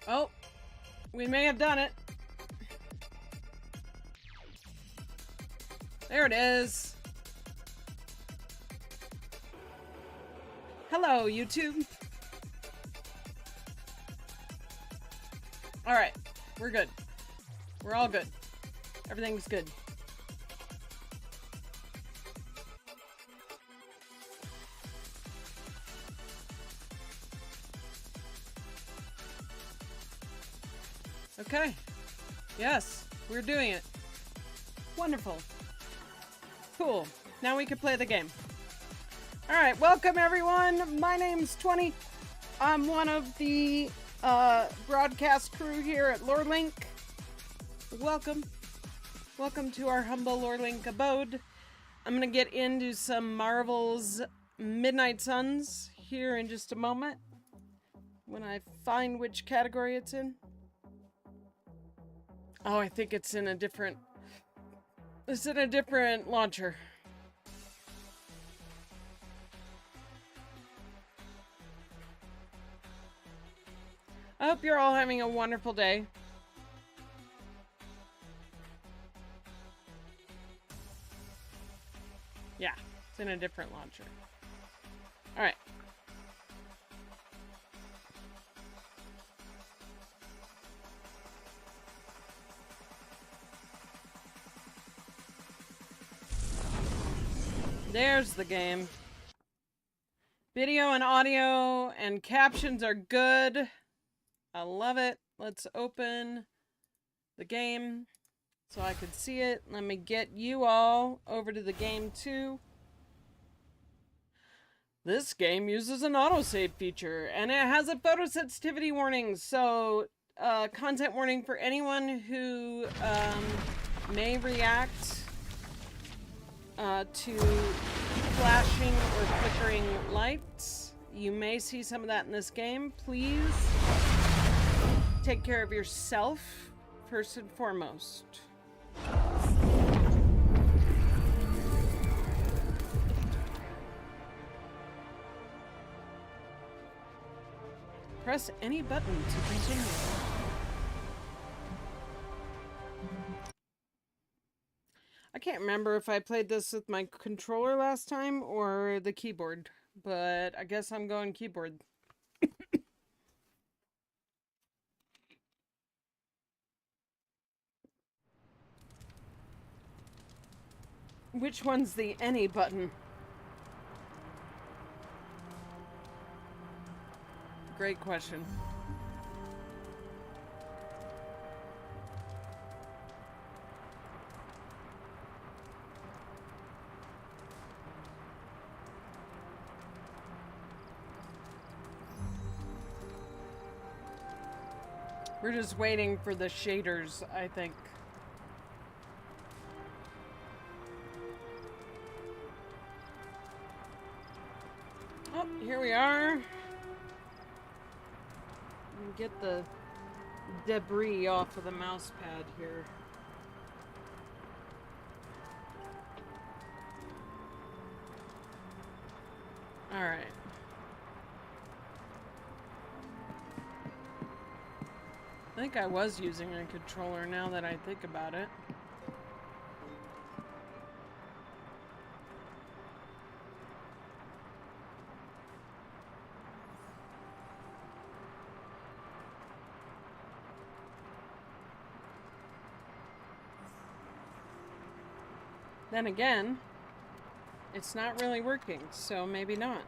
Oh, we may have done it. There it is. Hello, YouTube. All right, we're good. We're all good. Everything's good. Okay. Yes, we're doing it. Wonderful. Cool. Now we can play the game. All right, welcome everyone. My name's 20. I'm one of the broadcast crew here at lorelink. Welcome. Welcome to our humble lorelink abode. I'm gonna get into some Marvel's Midnight Suns here in just a moment when I find which category it's in. Oh, I think it's in a different... It's in a different launcher. I hope you're all having a wonderful day. Yeah, it's in a different launcher. All right. There's the game. Video and audio and captions are good. I love it. Let's open the game so I can see it. Let me get you all over to the game too. This game uses an autosave feature and it has a photosensitivity warning. So, content warning for anyone who may react to flashing or flickering lights. You may see some of that in this game. Please take care of yourself first and foremost. Press any button to continue. I can't remember if I played this with my controller last time or the keyboard, but I guess I'm going keyboard. Which one's the any button? Great question. We're just waiting for the shaders, I think. Oh, here we are. Get the debris off of the mouse pad here. All right. I think I was using a controller now that I think about it. Then again, it's not really working, so maybe not.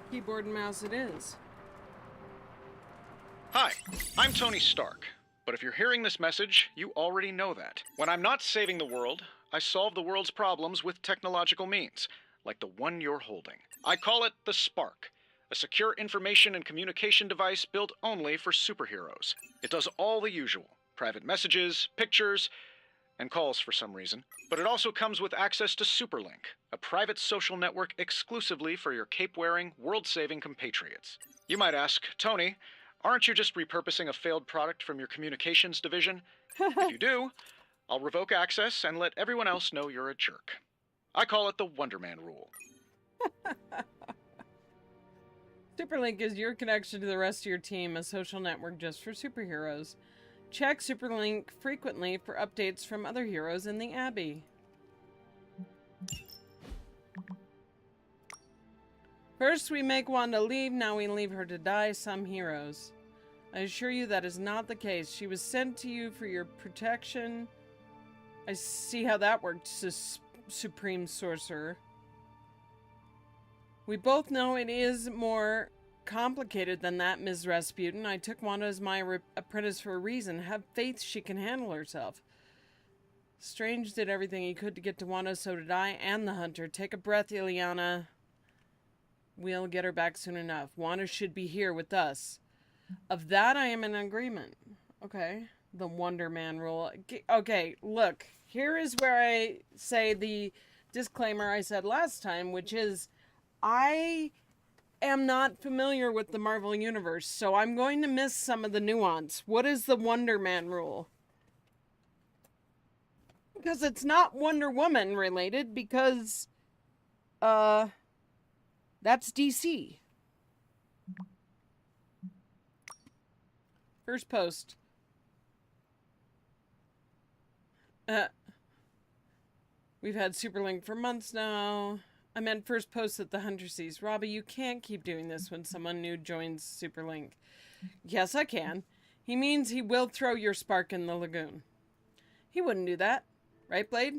Keyboard and mouse it is. Hi, I'm Tony Stark, but if you're hearing this message, you already know that. When I'm not saving the world, I solve the world's problems with technological means, like the one you're holding. I call it the Spark, a secure information and communication device built only for superheroes. It does all the usual, private messages, pictures, and calls for some reason. But it also comes with access to Superlink, a private social network exclusively for your cape-wearing, world-saving compatriots. You might ask, Tony, aren't you just repurposing a failed product from your communications division? If you do, I'll revoke access and let everyone else know you're a jerk. I call it the Wonder Man rule. Superlink is your connection to the rest of your team, a social network just for superheroes. Check Superlink frequently for updates from other heroes in the Abbey. First we make Wanda leave, now we leave her to die, some heroes. I assure you that is not the case. She was sent to you for your protection. I see how that worked, Supreme Sorcerer. We both know it is more complicated than that, Ms. Rasputin. I took Wanda as my apprentice for a reason. Have faith she can handle herself. Strange did everything he could to get to Wanda, so did I and the Hunter. Take a breath, Ileana. We'll get her back soon enough. Wanda should be here with us. Of that, I am in agreement. Okay. The Wonder Man rule. Okay, look. Here is where I say the disclaimer I said last time, which is I am not familiar with the Marvel Universe, so I'm going to miss some of the nuance. What is the Wonder Man rule? Because it's not Wonder Woman related, because, that's DC. First post. We've had Superlink for months now. I meant first post that the Hunter sees. Robbie, you can't keep doing this when someone new joins Superlink. Yes, I can. He means he will throw your spark in the lagoon. He wouldn't do that. Right, Blade?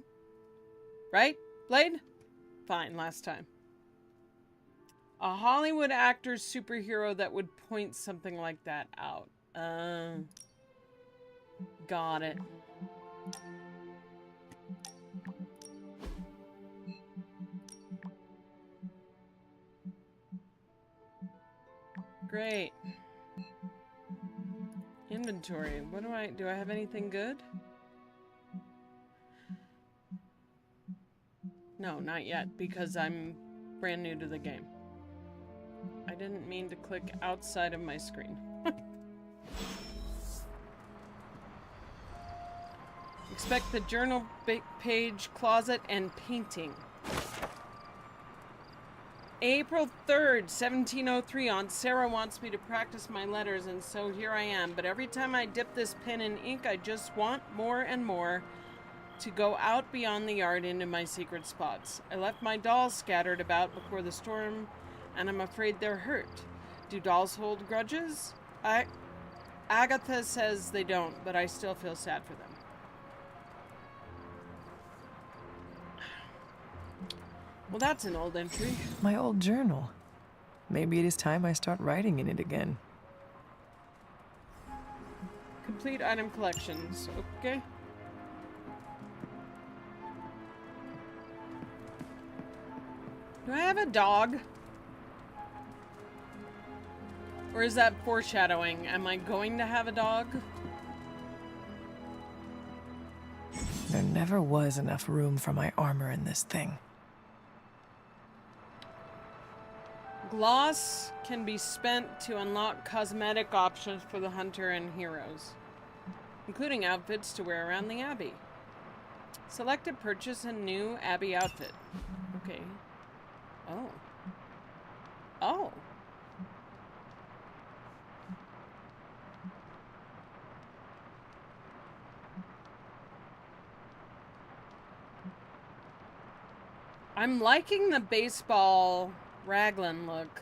Right, Blade? Fine, last time. A Hollywood actor's superhero that would point something like that out. Got it. Great. Inventory. What do I have anything good? No, not yet, because I'm brand new to the game. I didn't mean to click outside of my screen. Expect the journal page, closet, and painting. April 3rd, 1703. Aunt Sarah wants me to practice my letters, and so here I am. But every time I dip this pen in ink, I just want more and more to go out beyond the yard into my secret spots. I left my dolls scattered about before the storm, and I'm afraid they're hurt. Do dolls hold grudges? Agatha says they don't, but I still feel sad for them. Well, that's an old entry. My old journal. Maybe it is time I start writing in it again. Complete item collections. Okay. Do I have a dog? Or is that foreshadowing? Am I going to have a dog? There never was enough room for my armor in this thing. Gloss can be spent to unlock cosmetic options for the Hunter and heroes, including outfits to wear around the Abbey. Select to purchase a new Abbey outfit. Okay. Oh. Oh. I'm liking the baseball raglan look.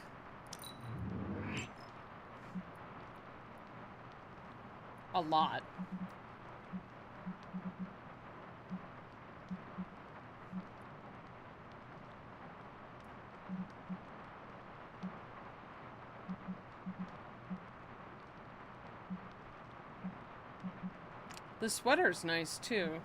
A lot. The sweater's nice too.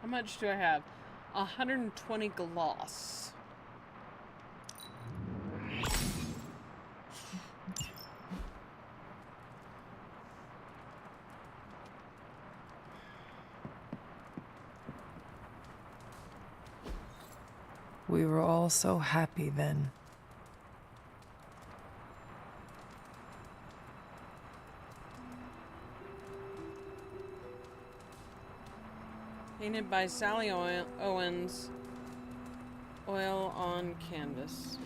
How much do I have? 120 gloss. We were all so happy then. Painted by Sally Owens. Oil on canvas.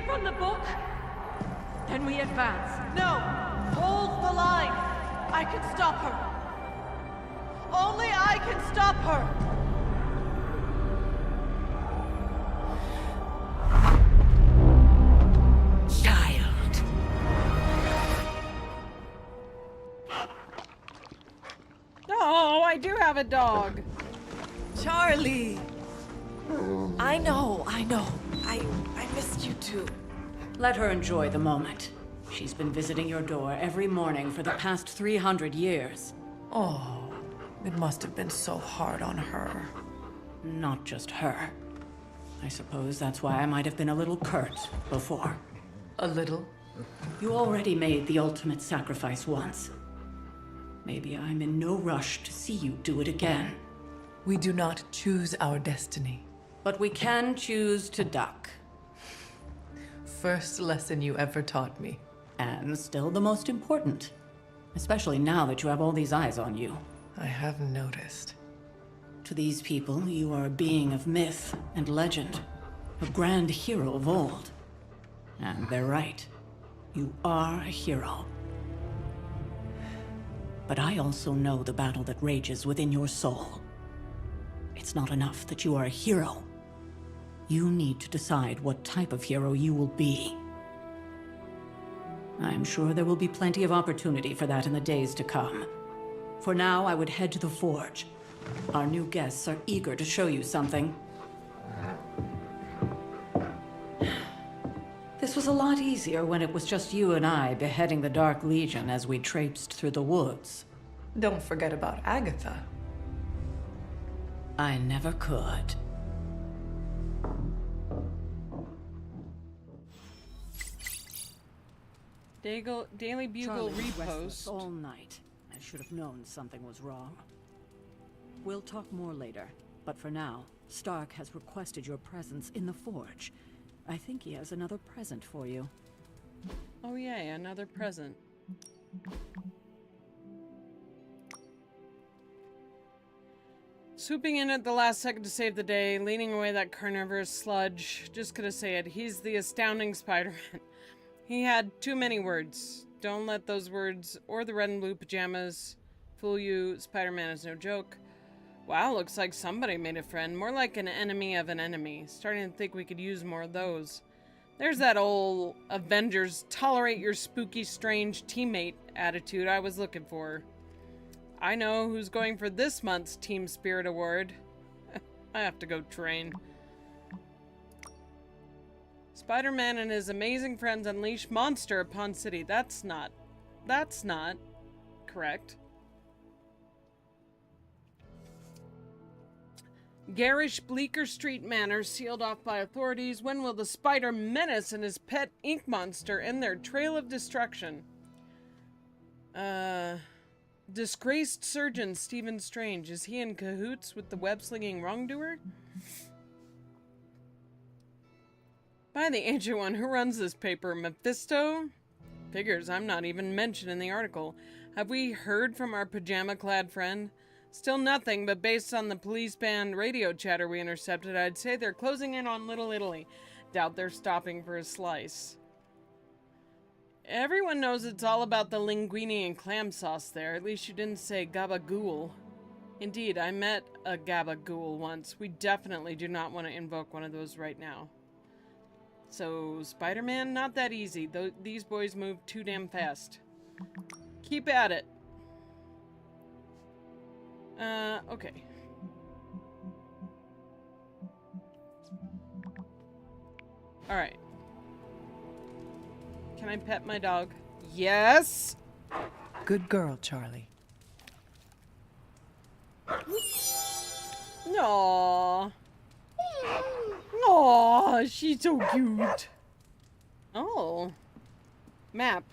From the book? Then we advance. No! Hold the line! I can stop her! Only I can stop her! Child. Oh, I do have a dog. Charlie! I know. I missed you too. Let her enjoy the moment. She's been visiting your door every morning for the past 300 years. Oh, it must have been so hard on her. Not just her. I suppose that's why I might have been a little curt before. A little? You already made the ultimate sacrifice once. Maybe I'm in no rush to see you do it again. We do not choose our destiny. But we can choose to duck. First lesson you ever taught me. And still the most important. Especially now that you have all these eyes on you. I have noticed. To these people, you are a being of myth and legend. A grand hero of old. And they're right. You are a hero. But I also know the battle that rages within your soul. It's not enough that you are a hero. You need to decide what type of hero you will be. I'm sure there will be plenty of opportunity for that in the days to come. For now, I would head to the forge. Our new guests are eager to show you something. This was a lot easier when it was just you and I beheading the Dark Legion as we traipsed through the woods. Don't forget about Agatha. I never could. Daily Bugle Charlie was restless repost. all night. I should have known something was wrong. We'll talk more later, but for now, Stark has requested your presence in the forge. I think he has another present for you. Oh yay, another present. Swooping in at the last second to save the day, leaning away that carnivorous sludge. Just gonna say it, he's the astounding Spider-Man. He had too many words. Don't let those words or the red and blue pajamas fool you. Spider-Man is no joke. Wow, looks like somebody made a friend. More like an enemy of an enemy. Starting to think we could use more of those. There's that old Avengers tolerate your spooky, strange teammate attitude I was looking for. I know who's going for this month's Team Spirit Award. I have to go train. Spider-Man and his amazing friends unleash monster upon city. That's not correct. Garish Bleecker Street Manor sealed off by authorities. When will the Spider Menace and his pet ink monster end their trail of destruction? Disgraced surgeon Stephen Strange. Is he in cahoots with the web-slinging wrongdoer? By the ancient one, who runs this paper? Mephisto? Figures I'm not even mentioned in the article. Have we heard from our pajama-clad friend? Still nothing, but based on the police band radio chatter we intercepted, I'd say they're closing in on Little Italy. Doubt they're stopping for a slice. Everyone knows it's all about the linguine and clam sauce there. At least you didn't say gabagool. Indeed, I met a gabagool once. We definitely do not want to invoke one of those right now. So, Spider-Man, not that easy. These boys move too damn fast. Keep at it. Okay. Alright. Can I pet my dog? Yes! Good girl, Charlie. Aww. Aww, she's so cute. Oh. Map.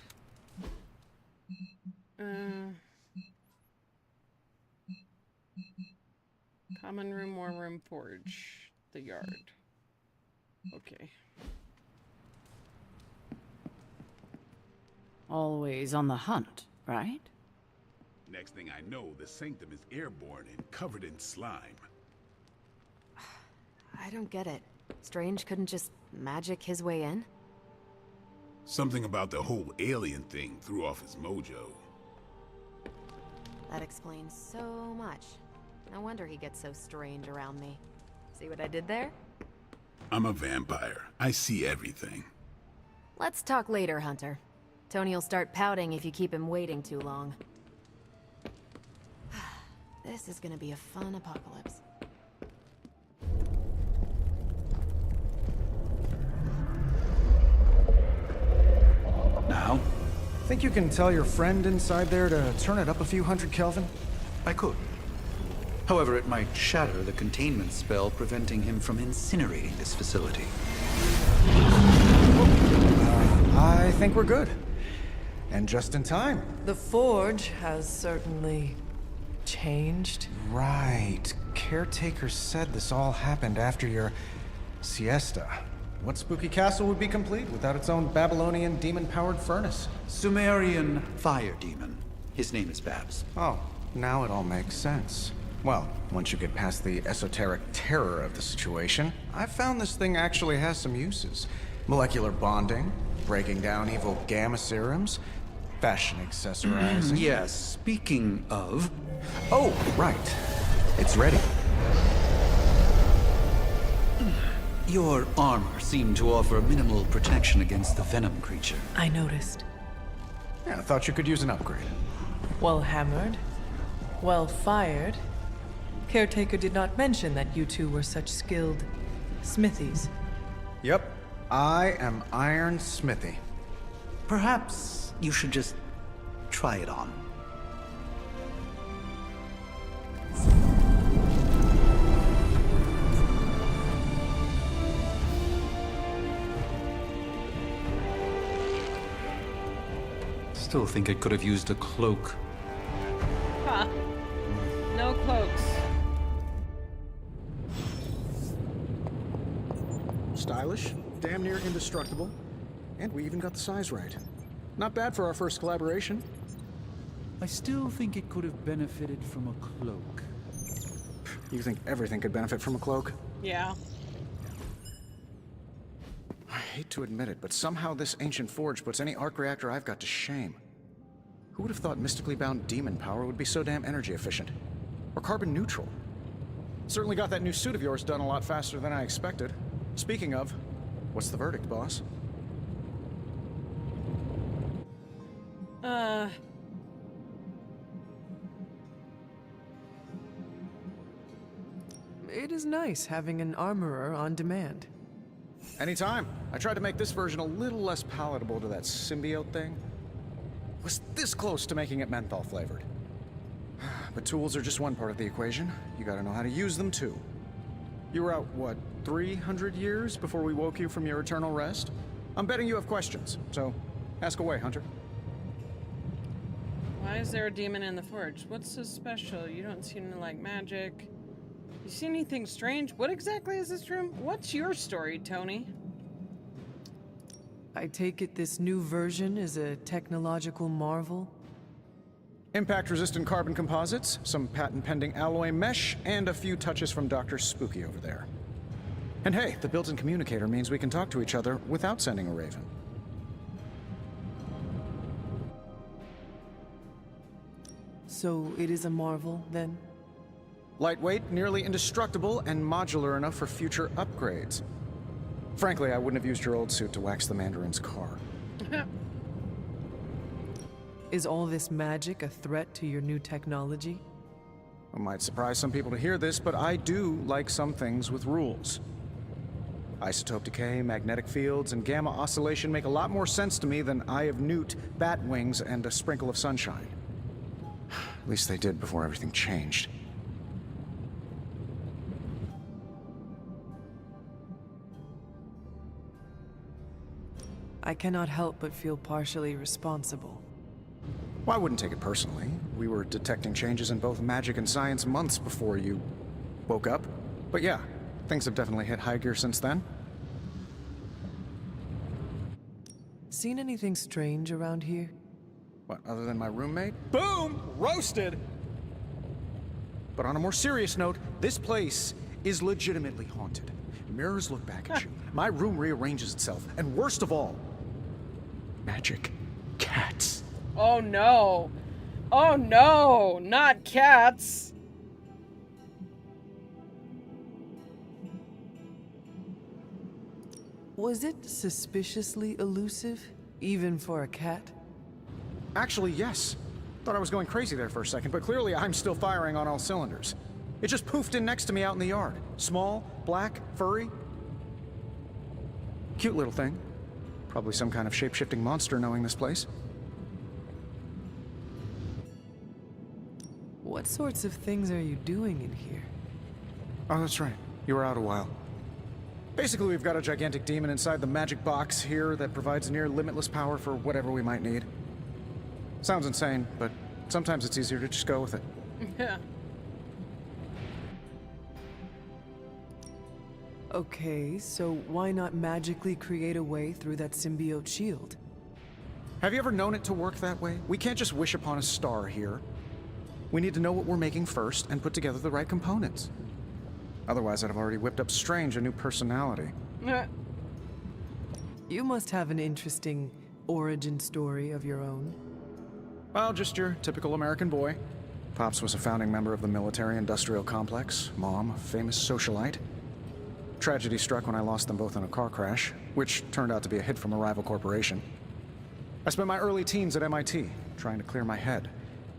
Common room, war room, forge. The yard. Okay. Always on the hunt, right? Next thing I know, the sanctum is airborne and covered in slime. I don't get it. Strange couldn't just magic his way in? Something about the whole alien thing threw off his mojo. That explains so much. No wonder he gets so strange around me. See what I did there? I'm a vampire. I see everything. Let's talk later, Hunter. Tony will start pouting if you keep him waiting too long. This is gonna be a fun apocalypse. Now? Think you can tell your friend inside there to turn it up a few hundred Kelvin? I could. However, it might shatter the containment spell preventing him from incinerating this facility. I think we're good. And just in time. The forge has certainly changed. Right. Caretaker said this all happened after your siesta. What spooky castle would be complete without its own Babylonian demon-powered furnace? Sumerian fire demon. His name is Babs. Oh, now it all makes sense. Well, once you get past the esoteric terror of the situation, I've found this thing actually has some uses. Molecular bonding, breaking down evil gamma serums, fashion accessorizing. Yes, speaking of... Oh, right. It's ready. Your armor seemed to offer minimal protection against the venom creature. I noticed. Yeah, I thought you could use an upgrade. Well hammered. Well fired. Caretaker did not mention that you two were such skilled smithies. Yep. I am Iron Smithy. Perhaps you should just try it on. Still think I could have used a cloak. Huh. No cloaks. Stylish, damn near indestructible, and we even got the size right. Not bad for our first collaboration. I still think it could have benefited from a cloak. You think everything could benefit from a cloak? Yeah. I hate to admit it, but somehow this ancient forge puts any arc reactor I've got to shame. Who would have thought mystically bound demon power would be so damn energy efficient? Or carbon neutral? Certainly got that new suit of yours done a lot faster than I expected. Speaking of, what's the verdict, boss? It is nice having an armorer on demand. Anytime. I tried to make this version a little less palatable to that symbiote thing. Was this close to making it menthol flavored. But tools are just one part of the equation. You gotta know how to use them too. You were out, what, 300 years before we woke you from your eternal rest? I'm betting you have questions, so ask away, Hunter. Why is there a demon in the forge? What's so special? You don't seem to like magic. You see anything strange? What exactly is this room? What's your story, Tony? I take it this new version is a technological marvel? Impact-resistant carbon composites, some patent-pending alloy mesh, and a few touches from Dr. Spooky over there. And hey, the built-in communicator means we can talk to each other without sending a raven. So it is a marvel, then? Lightweight, nearly indestructible, and modular enough for future upgrades. Frankly, I wouldn't have used your old suit to wax the Mandarin's car. Is all this magic a threat to your new technology? It might surprise some people to hear this, but I do like some things with rules. Isotope decay, magnetic fields, and gamma oscillation make a lot more sense to me than Eye of Newt, bat wings, and a sprinkle of sunshine. At least they did before everything changed. I cannot help but feel partially responsible. Well, I wouldn't take it personally. We were detecting changes in both magic and science months before you woke up. But yeah, things have definitely hit high gear since then. Seen anything strange around here? What, other than my roommate? Boom! Roasted! But on a more serious note, this place is legitimately haunted. Mirrors look back at you. My room rearranges itself. And worst of all, magic cats. Oh no. Oh no, not cats. Was it suspiciously elusive, even for a cat? Actually, yes. Thought I was going crazy there for a second, but clearly I'm still firing on all cylinders. It just poofed in next to me out in the yard. Small, black, furry. Cute little thing. Probably some kind of shape-shifting monster knowing this place. What sorts of things are you doing in here? Oh, that's right. You were out a while. Basically, we've got a gigantic demon inside the magic box here that provides near limitless power for whatever we might need. Sounds insane, but sometimes it's easier to just go with it. Yeah. Okay, so why not magically create a way through that symbiote shield? Have you ever known it to work that way? We can't just wish upon a star here. We need to know what we're making first and put together the right components. Otherwise, I'd have already whipped up Strange a new personality. You must have an interesting origin story of your own. Well, just your typical American boy. Pops was a founding member of the military-industrial complex. Mom, a famous socialite. Tragedy struck when I lost them both in a car crash, which turned out to be a hit from a rival corporation. I spent my early teens at MIT, trying to clear my head,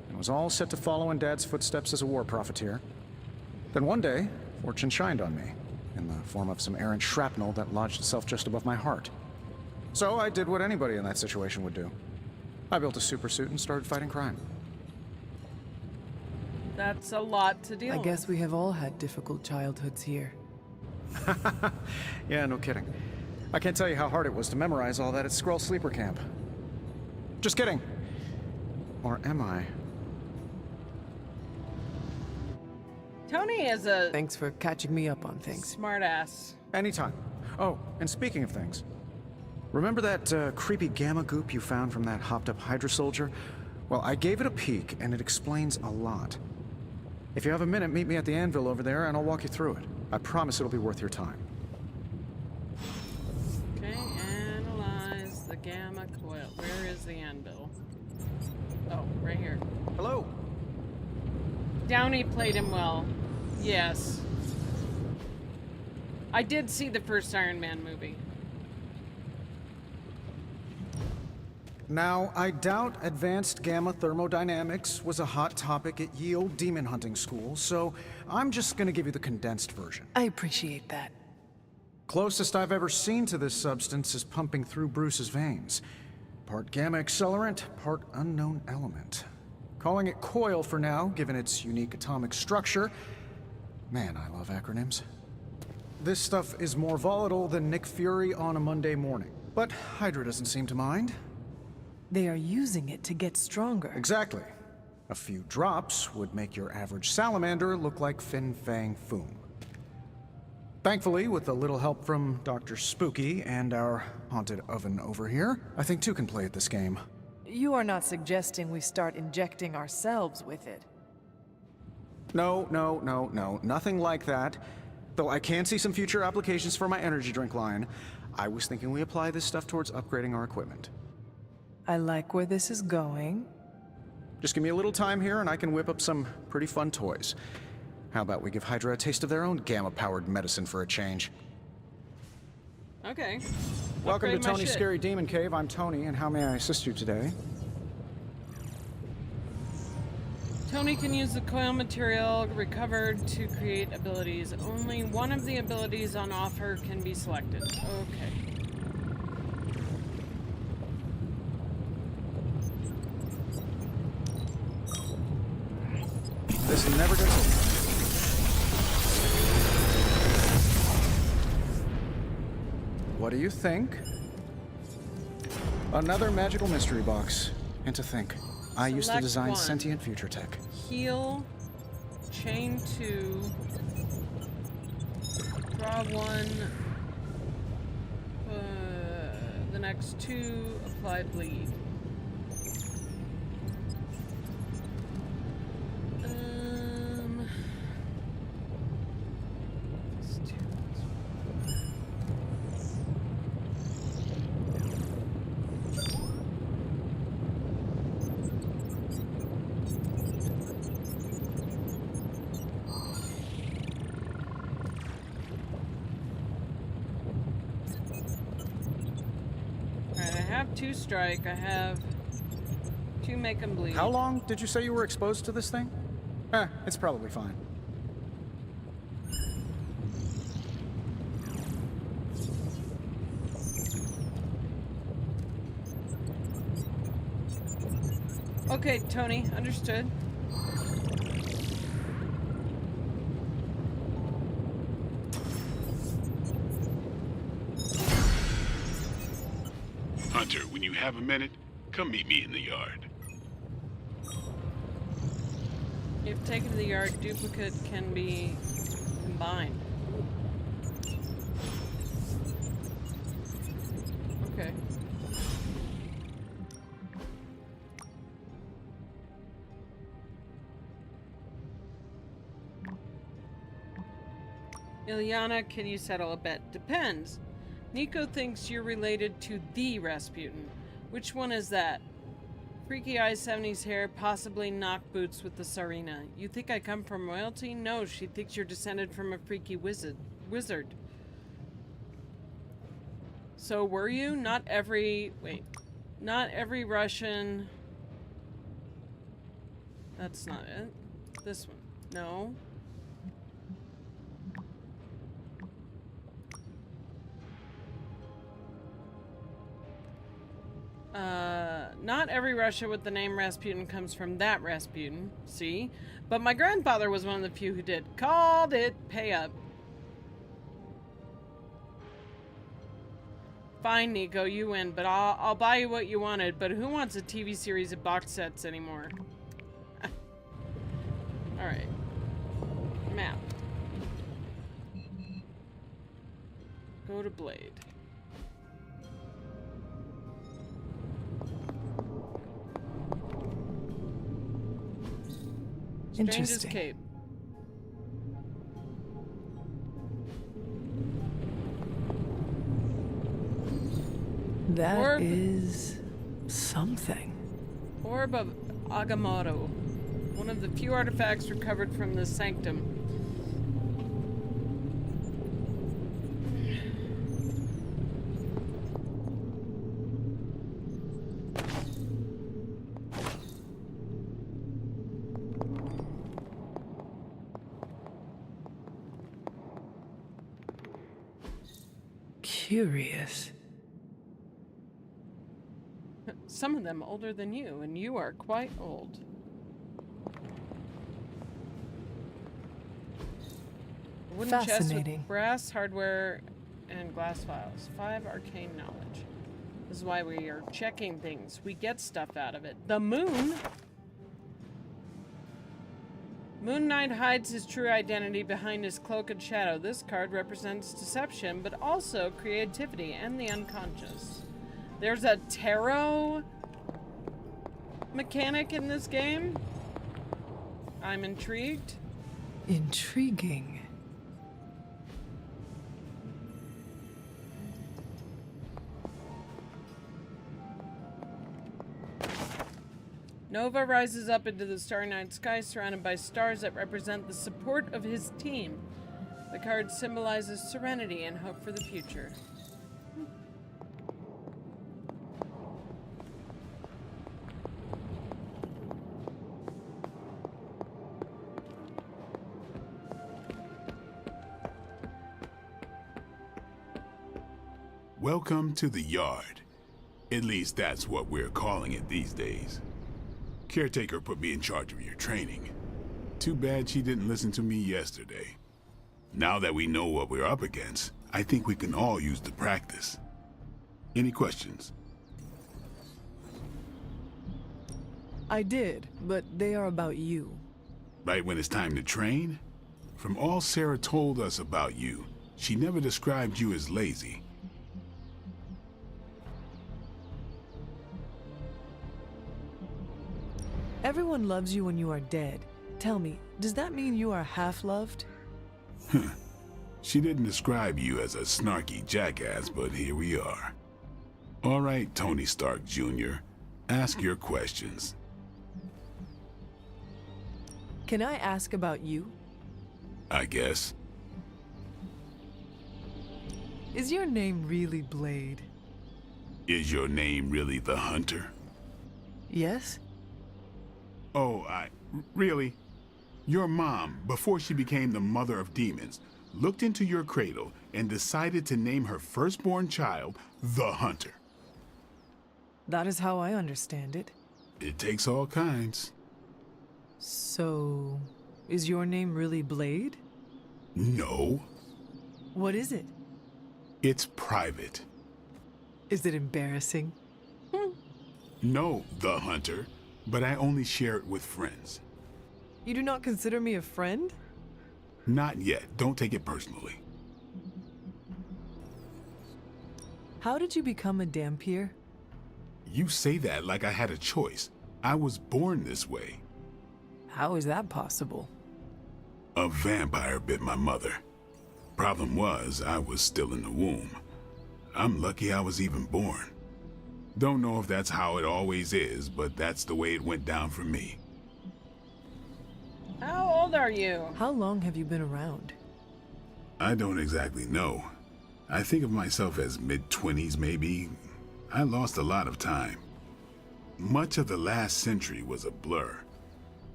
and was all set to follow in Dad's footsteps as a war profiteer. Then one day, fortune shined on me, in the form of some errant shrapnel that lodged itself just above my heart. So I did what anybody in that situation would do. I built a supersuit and started fighting crime. That's a lot to deal I with. guess we have all had difficult childhoods here. Yeah, no kidding. I can't tell you how hard it was to memorize all that at Skrull Sleeper Camp. Just kidding. Or am I? Tony is a Thanks for catching me up on things. smart ass. Anytime. Oh, and speaking of things, remember that creepy gamma goop you found from that hopped-up Hydra soldier? Well, I gave it a peek, and it explains a lot. If you have a minute, meet me at the anvil over there, and I'll walk you through it. I promise it'll be worth your time. Okay, analyze the gamma coil. Where is the anvil? Oh, right here. Hello. Downey played him well. Yes. I did see the first Iron Man movie. Now, I doubt advanced gamma thermodynamics was a hot topic at ye old demon hunting school, so I'm just gonna give you the condensed version. I appreciate that. Closest I've ever seen to this substance is pumping through Bruce's veins. Part gamma accelerant, part unknown element. Calling it coil for now, given its unique atomic structure. Man, I love acronyms. This stuff is more volatile than Nick Fury on a Monday morning. But Hydra doesn't seem to mind. They are using it to get stronger. Exactly. A few drops would make your average salamander look like Fin Fang Foom. Thankfully, with a little help from Dr. Spooky and our haunted oven over here, I think two can play at this game. You are not suggesting we start injecting ourselves with it. No, nothing like that. Though I can see some future applications for my energy drink line. I was thinking we apply this stuff towards upgrading our equipment. I like where this is going. Just give me a little time here and I can whip up some pretty fun toys. How about we give Hydra a taste of their own gamma-powered medicine for a change? Okay. Welcome to Upgrade my Tony's shit. Scary Demon Cave. I'm Tony, and how may I assist you today? Tony can use the coil material recovered to create abilities. Only one of the abilities on offer can be selected. Okay. This never gets old. What do you think? Another magical mystery box. And to think, I used to Select design one. sentient future tech. Heal, chain 2, draw 1, the next 2, apply bleed. Let's do this. Alright, I have 2 strike, I have 2 make 'em bleed. How long did you say you were exposed to this thing? It's probably fine. Okay, Tony, understood. Hunter, when you have a minute, come meet me in the yard. If taken to the yard, duplicate can be combined. Okay. Ilyana, can you settle a bet? Depends. Nico thinks you're related to the Rasputin. Which one is that? Freaky eyes, 70s hair, possibly knock boots with the Tsarina. You think I come from royalty? No, she thinks you're descended from a freaky wizard. So were you? Not every Russian... That's not it. This one. No. Not every Russia with the name Rasputin comes from that Rasputin, see? But my grandfather was one of the few who did. Called it. Pay up. Fine, Nico, you win, but I'll buy you what you wanted, but who wants a TV series of box sets anymore? Alright. Map. Go to Blade. Strange's Interesting. Cape. That Orb. is something. Orb of Agamotto. One of the few artifacts recovered from the sanctum. Curious. Some of them older than you, and you are quite old. A wooden chest Fascinating. with brass hardware and glass files. 5 arcane knowledge. This is why we are checking things. We get stuff out of it. The moon? Moon Knight hides his true identity behind his cloak and shadow. This card represents deception, but also creativity and the unconscious. There's a tarot mechanic in this game? I'm intrigued. Intriguing. Nova rises up into the starry night sky surrounded by stars that represent the support of his team. The card symbolizes serenity and hope for the future. Welcome to the yard. At least that's what we're calling it these days. Caretaker put me in charge of your training. Too bad she didn't listen to me yesterday. Now that we know what we're up against, I think we can all use the practice. Any questions? I did, but they are about you. Right when it's time to train? From all Sarah told us about you, she never described you as lazy. Everyone loves you when you are dead. Tell me, does that mean you are half-loved? She didn't describe you as a snarky jackass, but here we are. All right, Tony Stark Jr., ask your questions. Can I ask about you? I guess. Is your name really Blade? Is your name really the Hunter? Yes? Oh, really? Your mom, before she became the mother of demons, looked into your cradle and decided to name her firstborn child the Hunter. That is how I understand it. It takes all kinds. So, is your name really Blade? No, What is it? it's private. Is it embarrassing? No, the Hunter, but I only share it with friends. You do not consider me a friend? Not yet. Don't take it personally. How did you become a Dampier? You say that like I had a choice. I was born this way. How is that possible? A vampire bit my mother. Problem was, I was still in the womb. I'm lucky I was even born. Don't know if that's how it always is, but that's the way it went down for me. How old are you? How long have you been around? I don't exactly know. I think of myself as mid-20s maybe. I lost a lot of time. Much of the last century was a blur.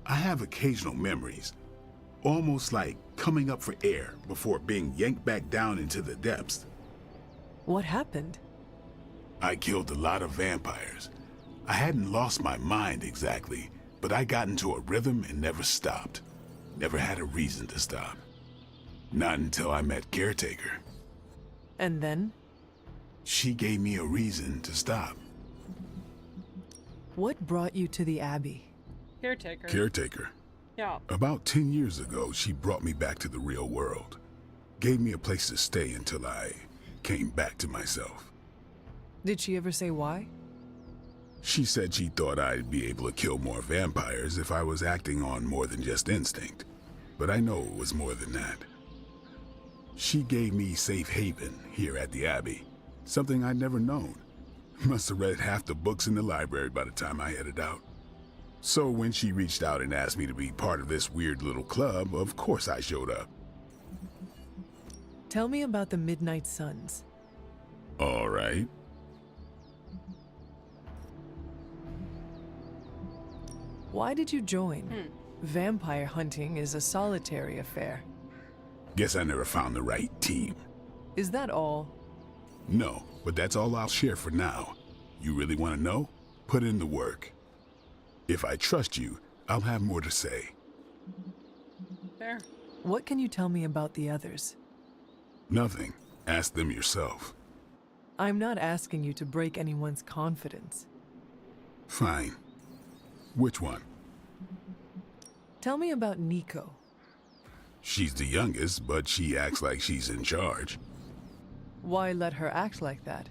I have occasional memories, almost like coming up for air before being yanked back down into the depths. What happened? I killed a lot of vampires. I hadn't lost my mind exactly, but I got into a rhythm and never stopped. Never had a reason to stop. Not until I met Caretaker. And then? She gave me a reason to stop. What brought you to the Abbey? Caretaker. Caretaker. Yeah. About 10 years ago, she brought me back to the real world. Gave me a place to stay until I came back to myself. Did she ever say why? She said she thought I'd be able to kill more vampires if I was acting on more than just instinct. But I know it was more than that. She gave me safe haven here at the Abbey. Something I'd never known. Must have read half the books in the library by the time I headed out. So when she reached out and asked me to be part of this weird little club, of course I showed up. Tell me about the Midnight Suns. All right. Why did you join? Vampire hunting is a solitary affair. Guess I never found the right team. Is that all? No, but that's all I'll share for now. You really want to know? Put in the work. If I trust you, I'll have more to say. Fair. What can you tell me about the others? Nothing. Ask them yourself. I'm not asking you to break anyone's confidence. Fine. Which one? Tell me about Nico. She's the youngest, but she acts like she's in charge. Why let her act like that?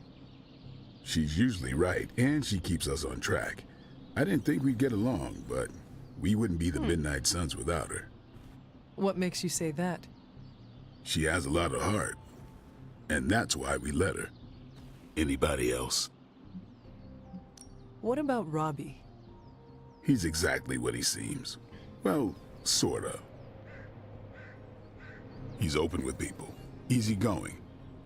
She's usually right, and she keeps us on track. I didn't think we'd get along, but we wouldn't be the Midnight Suns without her. What makes you say that? She has a lot of heart, and that's why we let her. Anybody else? What about Robbie? He's exactly what he seems. Well, sorta. He's open with people, easygoing.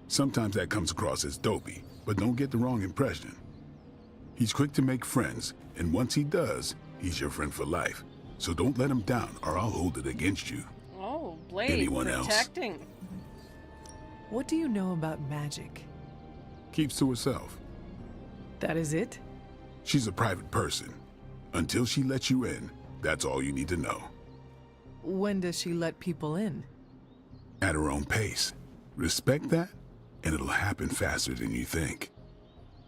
Sometimes that comes across as dopey, but don't get the wrong impression. He's quick to make friends, and once he does, he's your friend for life. So don't let him down, or I'll hold it against you. Oh, Blade. Anyone else? Protecting. What do you know about magic? Keeps to herself. That is it? She's a private person. Until she lets you in, that's all you need to know. When does she let people in? At her own pace. Respect that, and it'll happen faster than you think.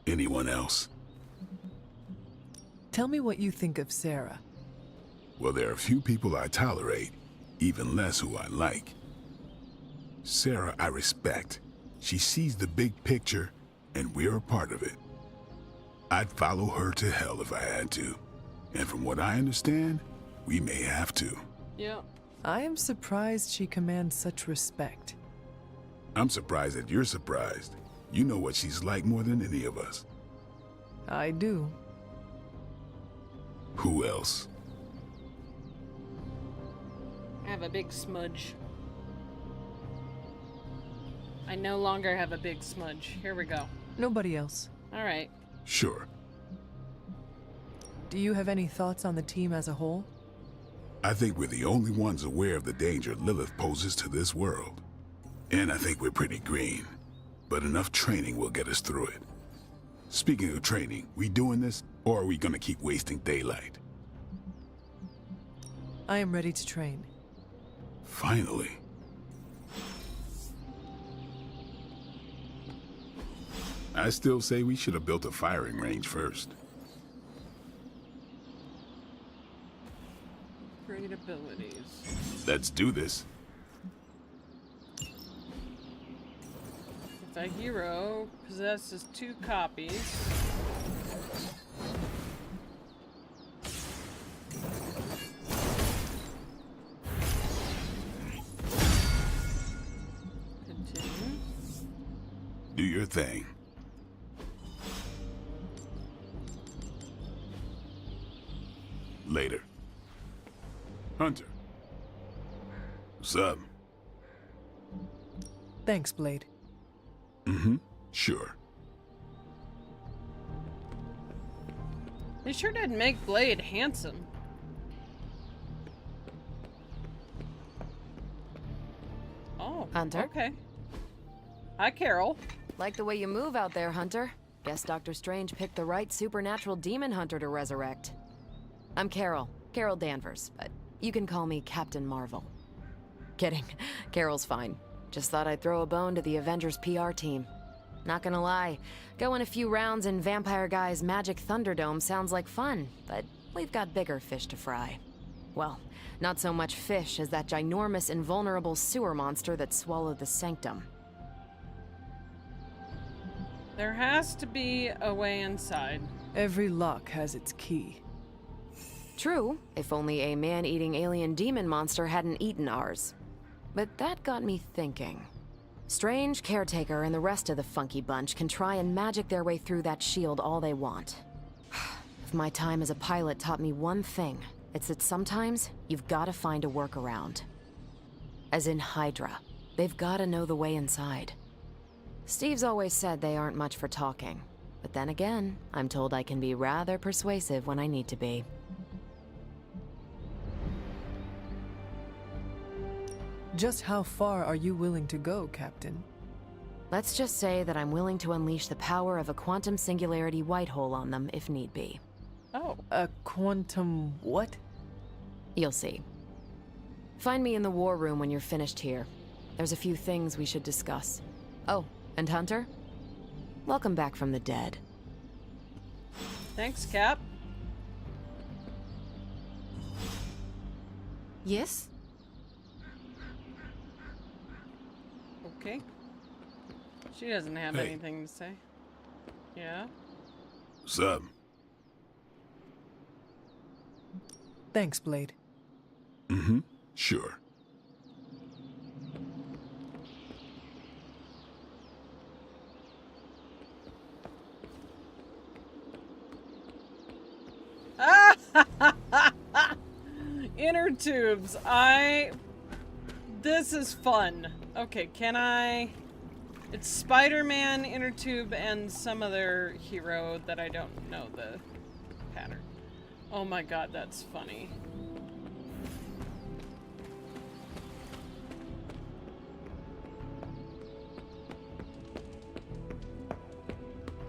Anyone else? Tell me what you think of Sarah. Well, there are few people I tolerate, even less who I like. Sarah, I respect. She sees the big picture, and we're a part of it. I'd follow her to hell if I had to. And from what I understand, we may have to. Yeah. I am surprised she commands such respect. I'm surprised that you're surprised. You know what she's like more than any of us. I do. Who else? I have a big smudge. I no longer have a big smudge. Here we go. Nobody else. All right. Sure. Do you have any thoughts on the team as a whole? I think we're the only ones aware of the danger Lilith poses to this world. And I think we're pretty green. But enough training will get us through it. Speaking of training, we doing this, or are we gonna keep wasting daylight? I am ready to train. Finally. I still say we should have built a firing range first. Great abilities. Let's do this. If a hero possesses 2 copies, continue. Do your thing. Later. Hunter. What's up? Thanks, Blade. Mm-hmm. Sure. They sure did make Blade handsome. Oh, Hunter? okay. Hi, Carol. Like the way you move out there, Hunter. Guess Dr. Strange picked the right supernatural demon hunter to resurrect. I'm Carol. Carol Danvers, but you can call me Captain Marvel. Kidding. Carol's fine. Just thought I'd throw a bone to the Avengers PR team. Not gonna lie, going a few rounds in Vampire Guy's Magic Thunderdome sounds like fun, but we've got bigger fish to fry. Well, not so much fish as that ginormous invulnerable sewer monster that swallowed the Sanctum. There has to be a way inside. Every lock has its key. True, if only a man-eating alien demon monster hadn't eaten ours. But that got me thinking. Strange, Caretaker, and the rest of the funky bunch can try and magic their way through that shield all they want. If my time as a pilot taught me one thing, it's that sometimes you've gotta find a workaround. As in Hydra, they've gotta know the way inside. Steve's always said they aren't much for talking, but then again, I'm told I can be rather persuasive when I need to be. Just how far are you willing to go, Captain? Let's just say that I'm willing to unleash the power of a quantum singularity white hole on them if need be. Oh. A quantum what? You'll see. Find me in the war room when you're finished here. There's a few things we should discuss. Oh, and Hunter? Welcome back from the dead. Thanks, Cap. Yes? Okay. She doesn't have Hey. anything to say. Yeah? What's up? Thanks, Blade. Mm-hmm. Sure. Inner tubes. This is fun. Okay, can I... It's Spider-Man, inner tube, and some other hero that I don't know the pattern. Oh my god, that's funny.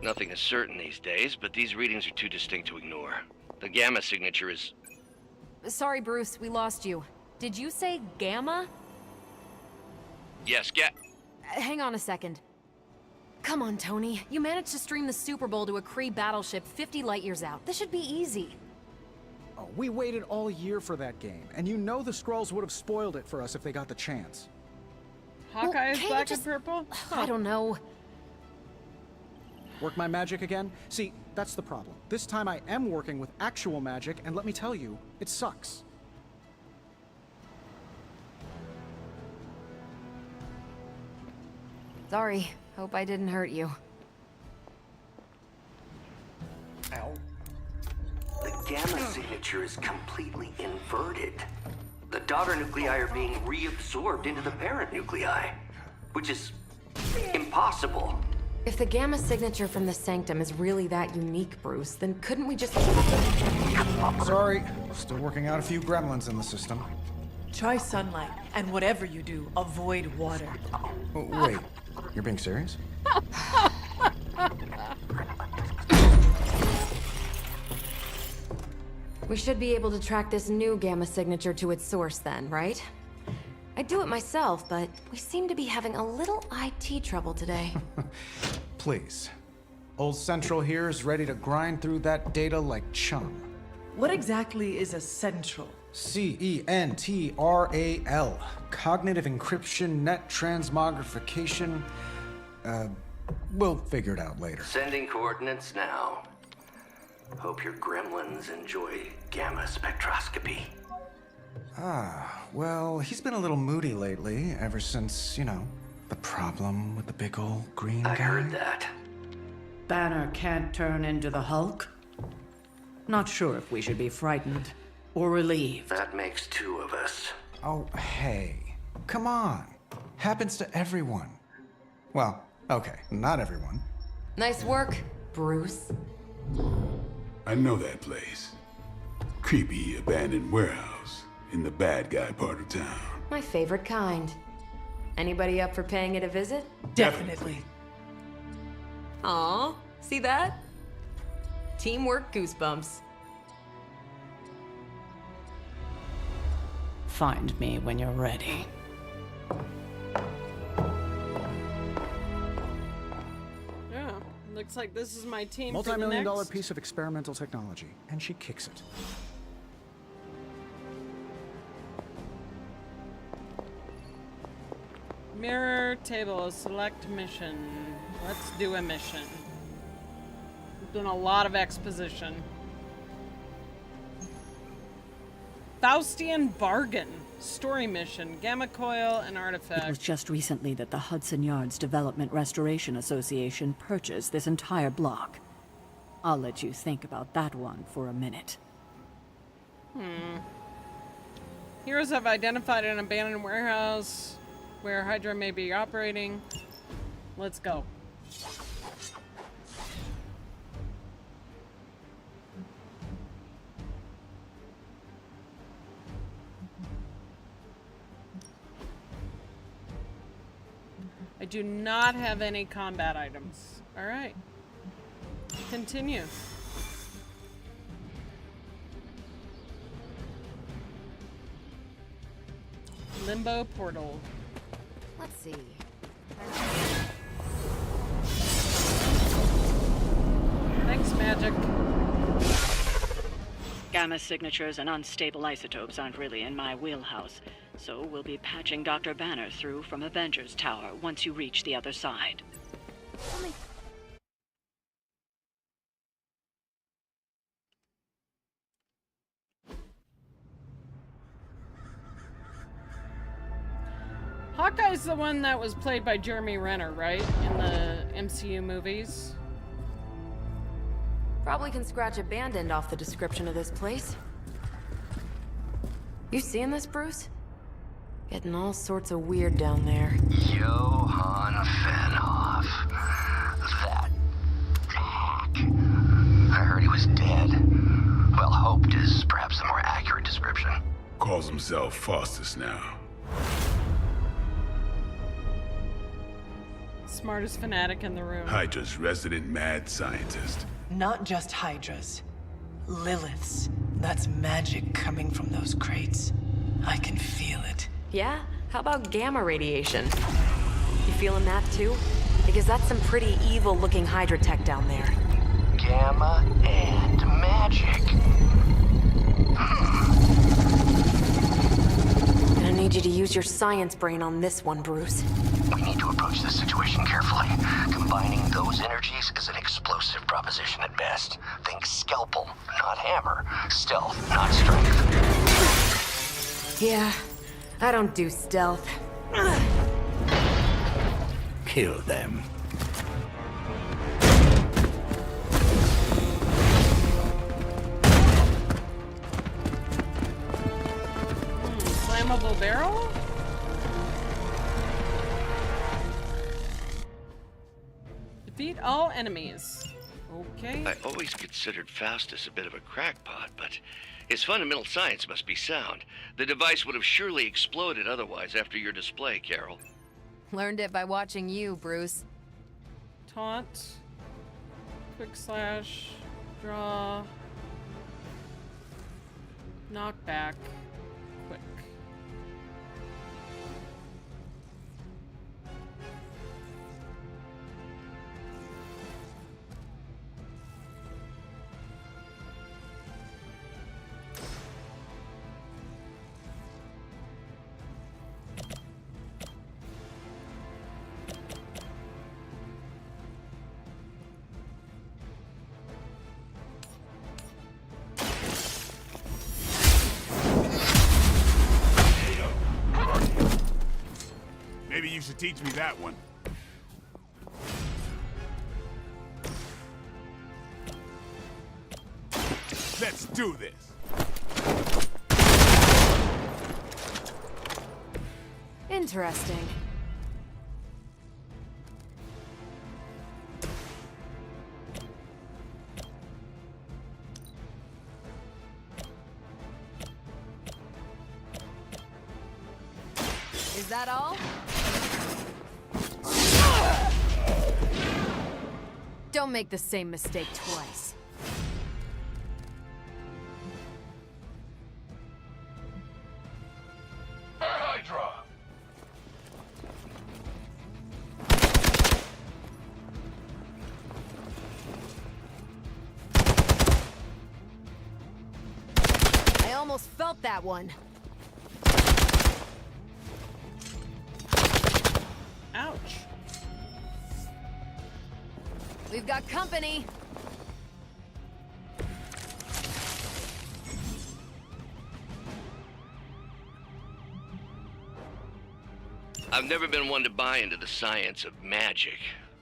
Nothing is certain these days, but these readings are too distinct to ignore. The gamma signature is... Sorry, Bruce, we lost you. Did you say Gamma? Yes, Hang on a second. Come on, Tony. You managed to stream the Super Bowl to a Kree battleship 50 light years out. This should be easy. Oh, we waited all year for that game, and you know the Skrulls would have spoiled it for us if they got the chance. Hawkeye is can't you black just- and purple? I don't know. Work my magic again? See, that's the problem. This time I am working with actual magic, and let me tell you, it sucks. Sorry. Hope I didn't hurt you. Ow. The gamma signature is completely inverted. The daughter nuclei are being reabsorbed into the parent nuclei, which is impossible. If the gamma signature from the Sanctum is really that unique, Bruce, then couldn't we just... Sorry, still working out a few gremlins in the system. Try sunlight, and whatever you do, avoid water. Oh, wait, you're being serious? We should be able to track this new gamma signature to its source then, right? I'd do it myself, but we seem to be having a little IT trouble today. Please. Old Central here is ready to grind through that data like chum. What exactly is a central? CENTRAL. Cognitive encryption, net transmogrification. We'll figure it out later. Sending coordinates now. Hope your gremlins enjoy gamma spectroscopy. Well, he's been a little moody lately, ever since, you know, the problem with the big old green I guy. heard that. Banner can't turn into the Hulk? Not sure if we should be frightened or relieved. That makes two of us. Oh, hey. Come on. Happens to everyone. Well, okay, not everyone. Nice work, Bruce. I know that place. Creepy abandoned warehouse in the bad guy part of town. My favorite kind. Anybody up for paying it a visit? Definitely. Aw, see that? Teamwork goosebumps. Find me when you're ready. Yeah, looks like this is my team. Multi-million-dollar piece of experimental technology, and she kicks it. Mirror table, select mission. Let's do a mission. We've done a lot of exposition. Faustian Bargain. Story mission. Gamma coil and It was artifact. just recently that the Hudson Yards Development Restoration Association purchased this entire block. I'll let you think about that one for a minute. Heroes have identified an abandoned warehouse where Hydra may be operating. Let's go. I do not have any combat items. All right. Continue. Limbo portal. Let's see. Thanks, Magic. Gamma signatures and unstable isotopes aren't really in my wheelhouse, so we'll be patching Dr. Banner through from Avengers Tower once you reach the other side. Hawkeye's the one that was played by Jeremy Renner, right? In the MCU movies. Probably can scratch abandoned off the description of this place. You seeing this, Bruce? Getting all sorts of weird down there. Johann Fenhoff. That hack. I heard he was dead. Well, hoped is perhaps the more accurate description. Calls himself Faustus now. Smartest fanatic in the room. Hydra's resident mad scientist. Not just Hydras. Liliths. That's magic coming from those crates. I can feel it. Yeah? How about gamma radiation? You feeling that too? Because that's some pretty evil-looking Hydra tech down there. Gamma and magic. Gonna need you to use your science brain on this one, Bruce. We need to approach this situation carefully. Combining those energies is an explosive proposition at best. Think scalpel, not hammer. Stealth, not strength. Yeah, I don't do stealth. Kill them. Flammable barrel? Defeat all enemies. Okay. I always considered Faustus a bit of a crackpot, but his fundamental science must be sound. The device would have surely exploded otherwise after your display, Carol. Learned it by watching you, Bruce. Taunt. Quick slash. Draw. Knockback. Quick. Maybe you should teach me that one. Let's do this. Interesting. Is that all? Don't make the same mistake twice. Hydra! I almost felt that one. Ouch. We've got company. I've never been one to buy into the science of magic,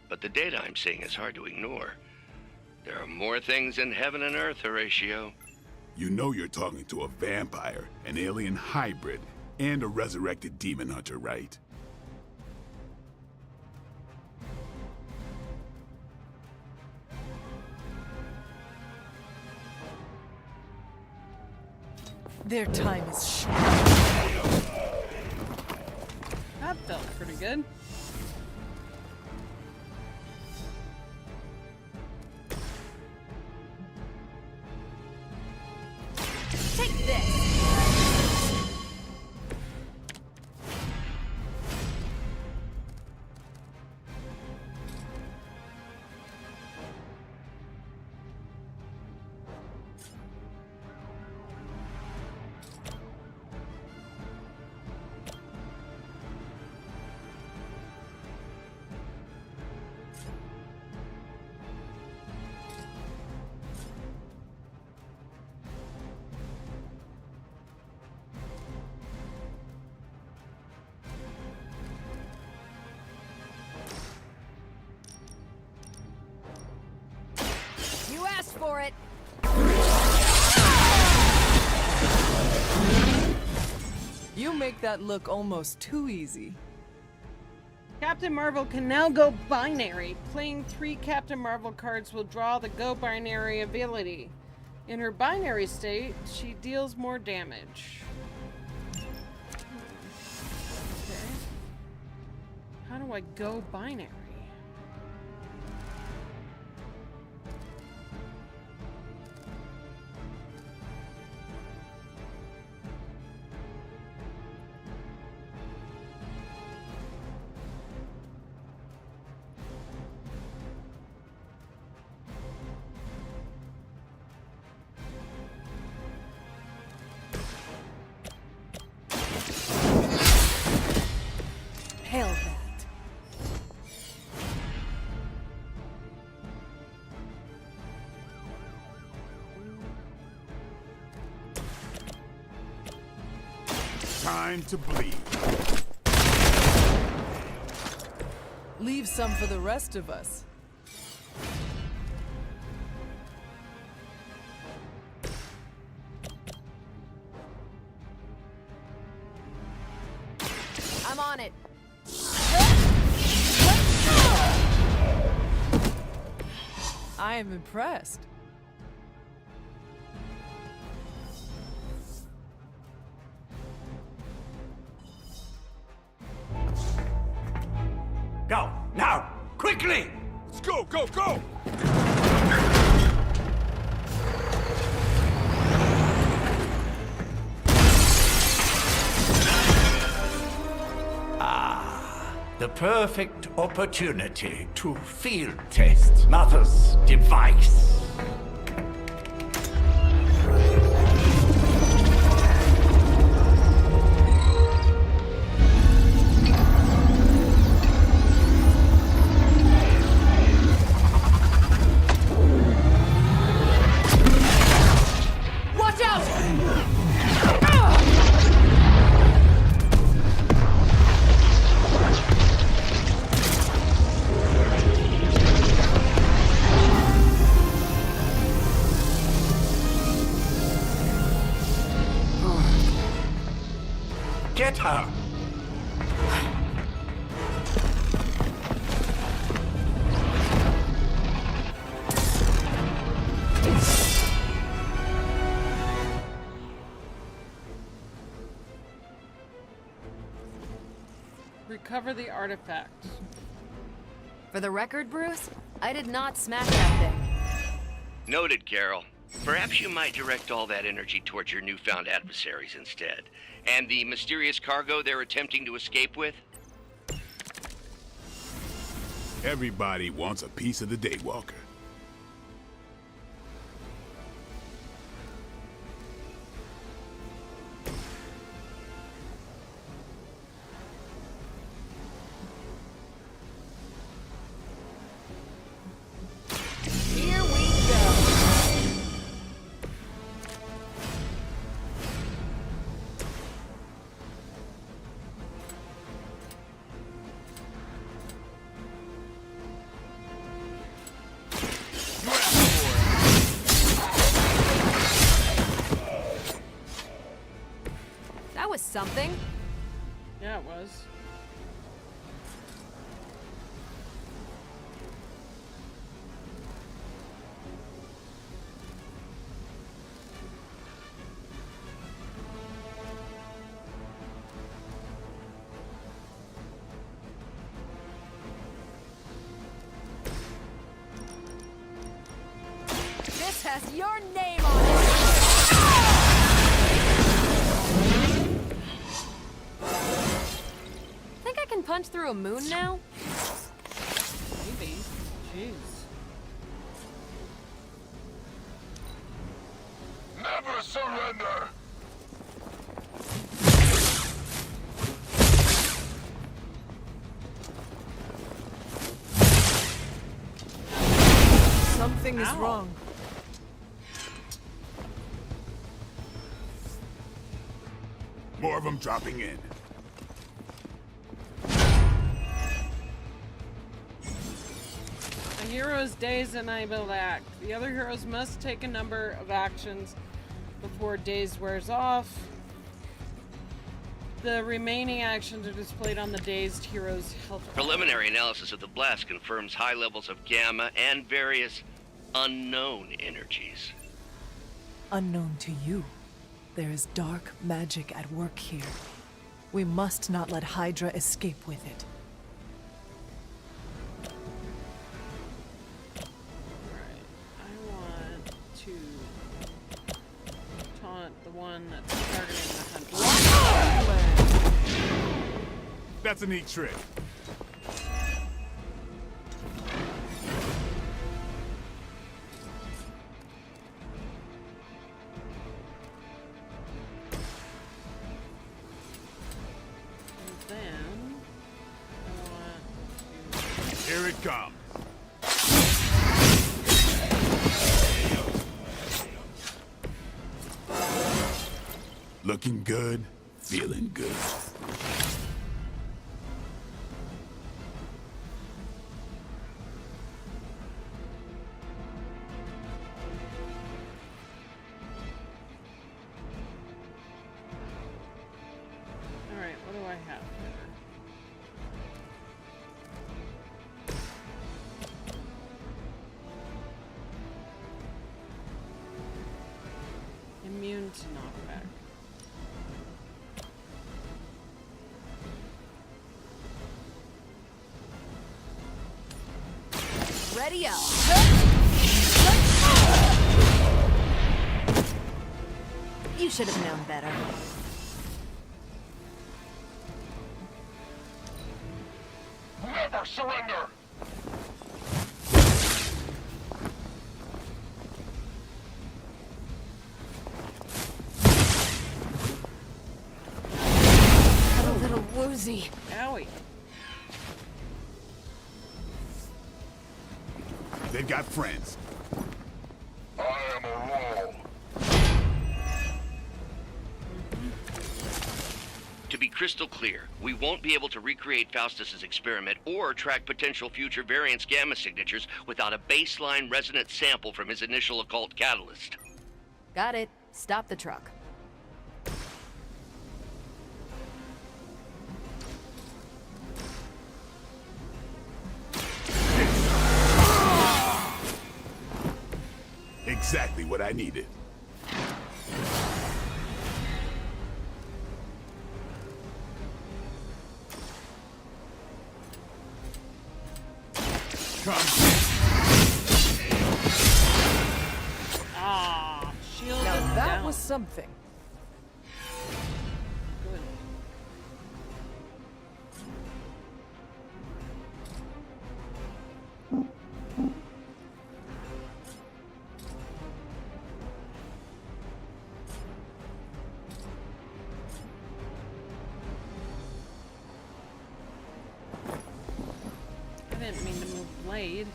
but the data I'm seeing is hard to ignore. There are more things in heaven and earth, Horatio. You know you're talking to a vampire, an alien hybrid, and a resurrected demon hunter, right? Their time is short. That felt pretty good. Take this! You asked for it! You make that look almost too easy. Captain Marvel can now go binary. Playing 3 Captain Marvel cards will draw the go binary ability. In her binary state, she deals more damage. Okay. How do I go binary? Time to bleed. Leave some for the rest of us. I'm on it. I am impressed. Go, now, quickly! Let's go, go, go! The perfect opportunity to field test Mother's device. Watch out! Get her! Recover the artifact. For the record, Bruce, I did not smack that thing. Noted, Carol. Perhaps you might direct all that energy towards your newfound adversaries instead. And the mysterious cargo they're attempting to escape with? Everybody wants a piece of the Daywalker. Here we go. That was something. Yeah, it was. This has your name on it. Think I can punch through a moon now? Maybe. Jeez. Never surrender! Something is Ow. wrong. More of them dropping in. A hero's days enable to act. The other heroes must take a number of actions before days wears off. The remaining actions are displayed on the dazed hero's health bar. Preliminary analysis of the blast confirms high levels of gamma and various unknown energies. Unknown to you, there is dark magic at work here. We must not let Hydra escape with it. Alright, I want to taunt the one that's targeting the hunter. That's a neat trick. Then I want to Here it comes. Looking good? Feeling good. Alright, what do I have here? Immune to knockback. Ready up. You should have known better. Never surrender! I'm a little woozy. Owie. They've got friends. I am a roll. To be crystal clear, we won't be able to recreate Faustus's experiment or track potential future variance gamma signatures without a baseline resonant sample from his initial occult catalyst. Got it. Stop the truck. Exactly what I needed. Come. Ah, shield Now is that down. was something. Good. I didn't mean to move blade.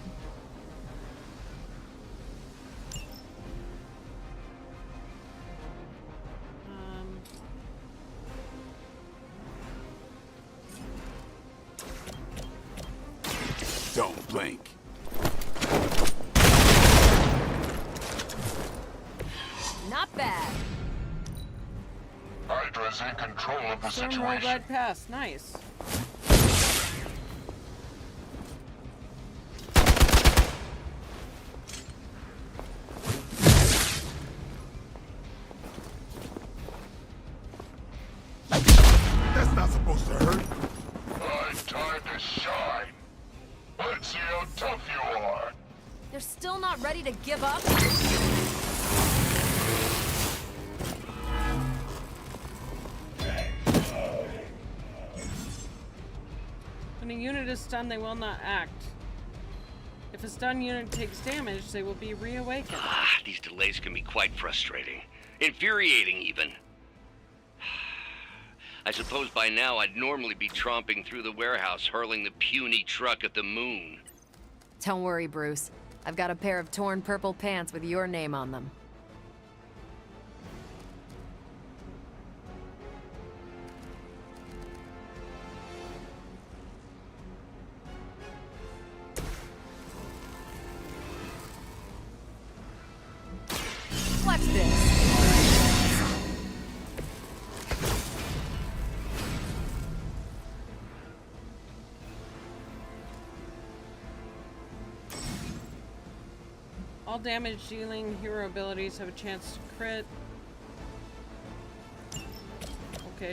Don't blink. Not bad. Hydra's in control of the Storm rolled situation. right past. Nice. That's not supposed to hurt. My time to shine. Let's see how tough you are. They're still not ready to give up? When a unit is stunned, they will not act. If a stun unit takes damage, they will be reawakened. Ah, these delays can be quite frustrating. Infuriating, even. I suppose by now I'd normally be tromping through the warehouse, hurling the puny truck at the moon. Don't worry, Bruce. I've got a pair of torn purple pants with your name on them. Watch this. All damage dealing hero abilities have a chance to crit. Okay.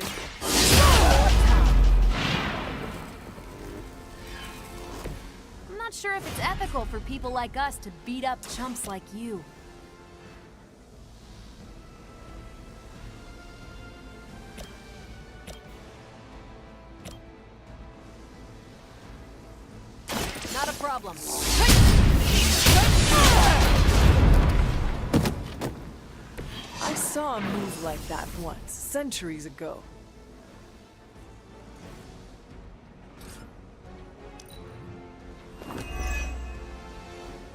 I'm not sure if it's ethical for people like us to beat up chumps like you. Not a problem. I saw a move like that once, centuries ago.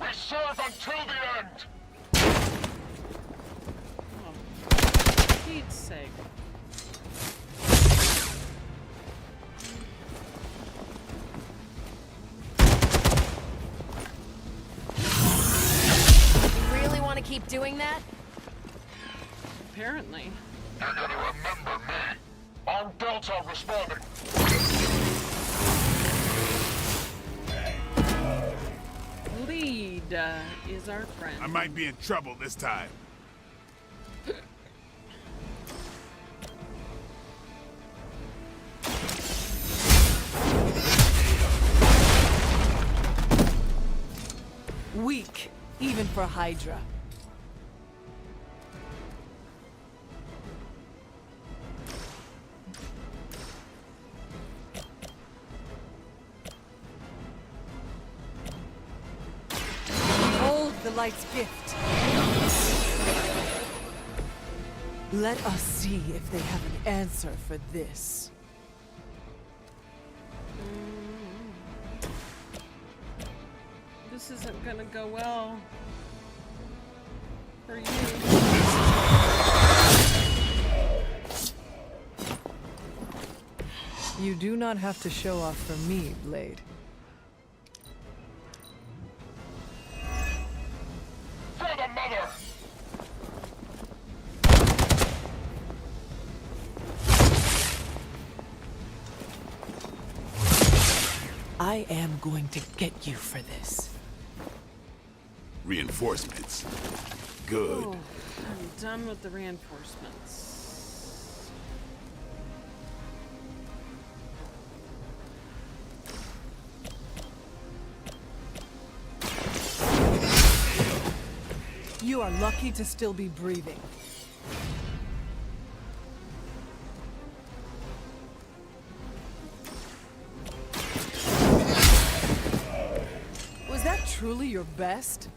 We serve until the end. Oh, for Pete's sake. Apparently. You're gonna remember me. I'm Delta responding. Lead is our friend. I might be in trouble this time. Weak, even for Hydra. Behold the light's gift. Let us see if they have an answer for this. This isn't gonna go well for you. You do not have to show off for me, Blade. For the mother! I am going to get you for this. Reinforcements. Good. Oh, I'm done with the reinforcements. You are lucky to still be breathing. Was that truly your best?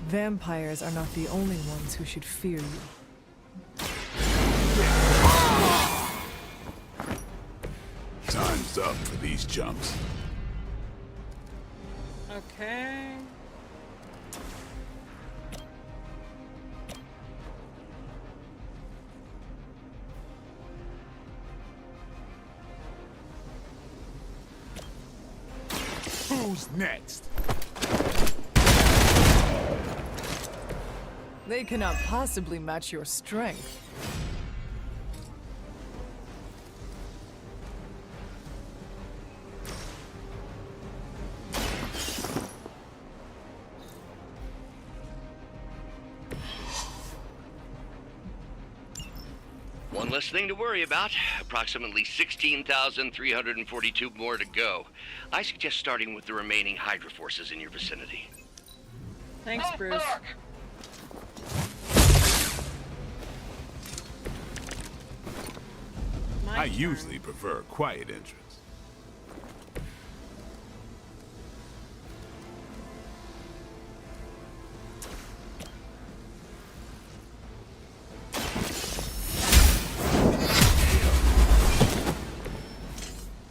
Vampires are not the only ones who should fear you. Time's up for these jumps. Okay. Who's next? They cannot possibly match your strength. One less thing to worry about. Approximately 16,342 more to go. I suggest starting with the remaining Hydra forces in your vicinity. Thanks, Bruce. I usually prefer a quiet entrance.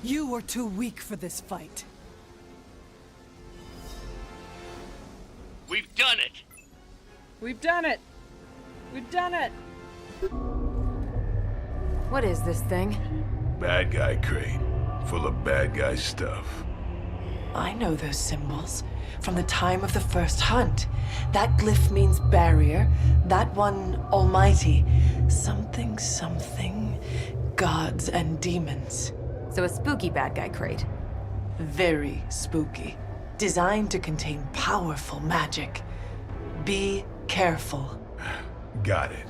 You were too weak for this fight. We've done it! We've done it! We've done it! What is this thing? Bad guy crate, full of bad guy stuff. I know those symbols from the time of the first hunt. That glyph means barrier, that one almighty. Something, something, gods and demons. So a spooky bad guy crate. Very spooky. Designed to contain powerful magic. Be careful. Got it.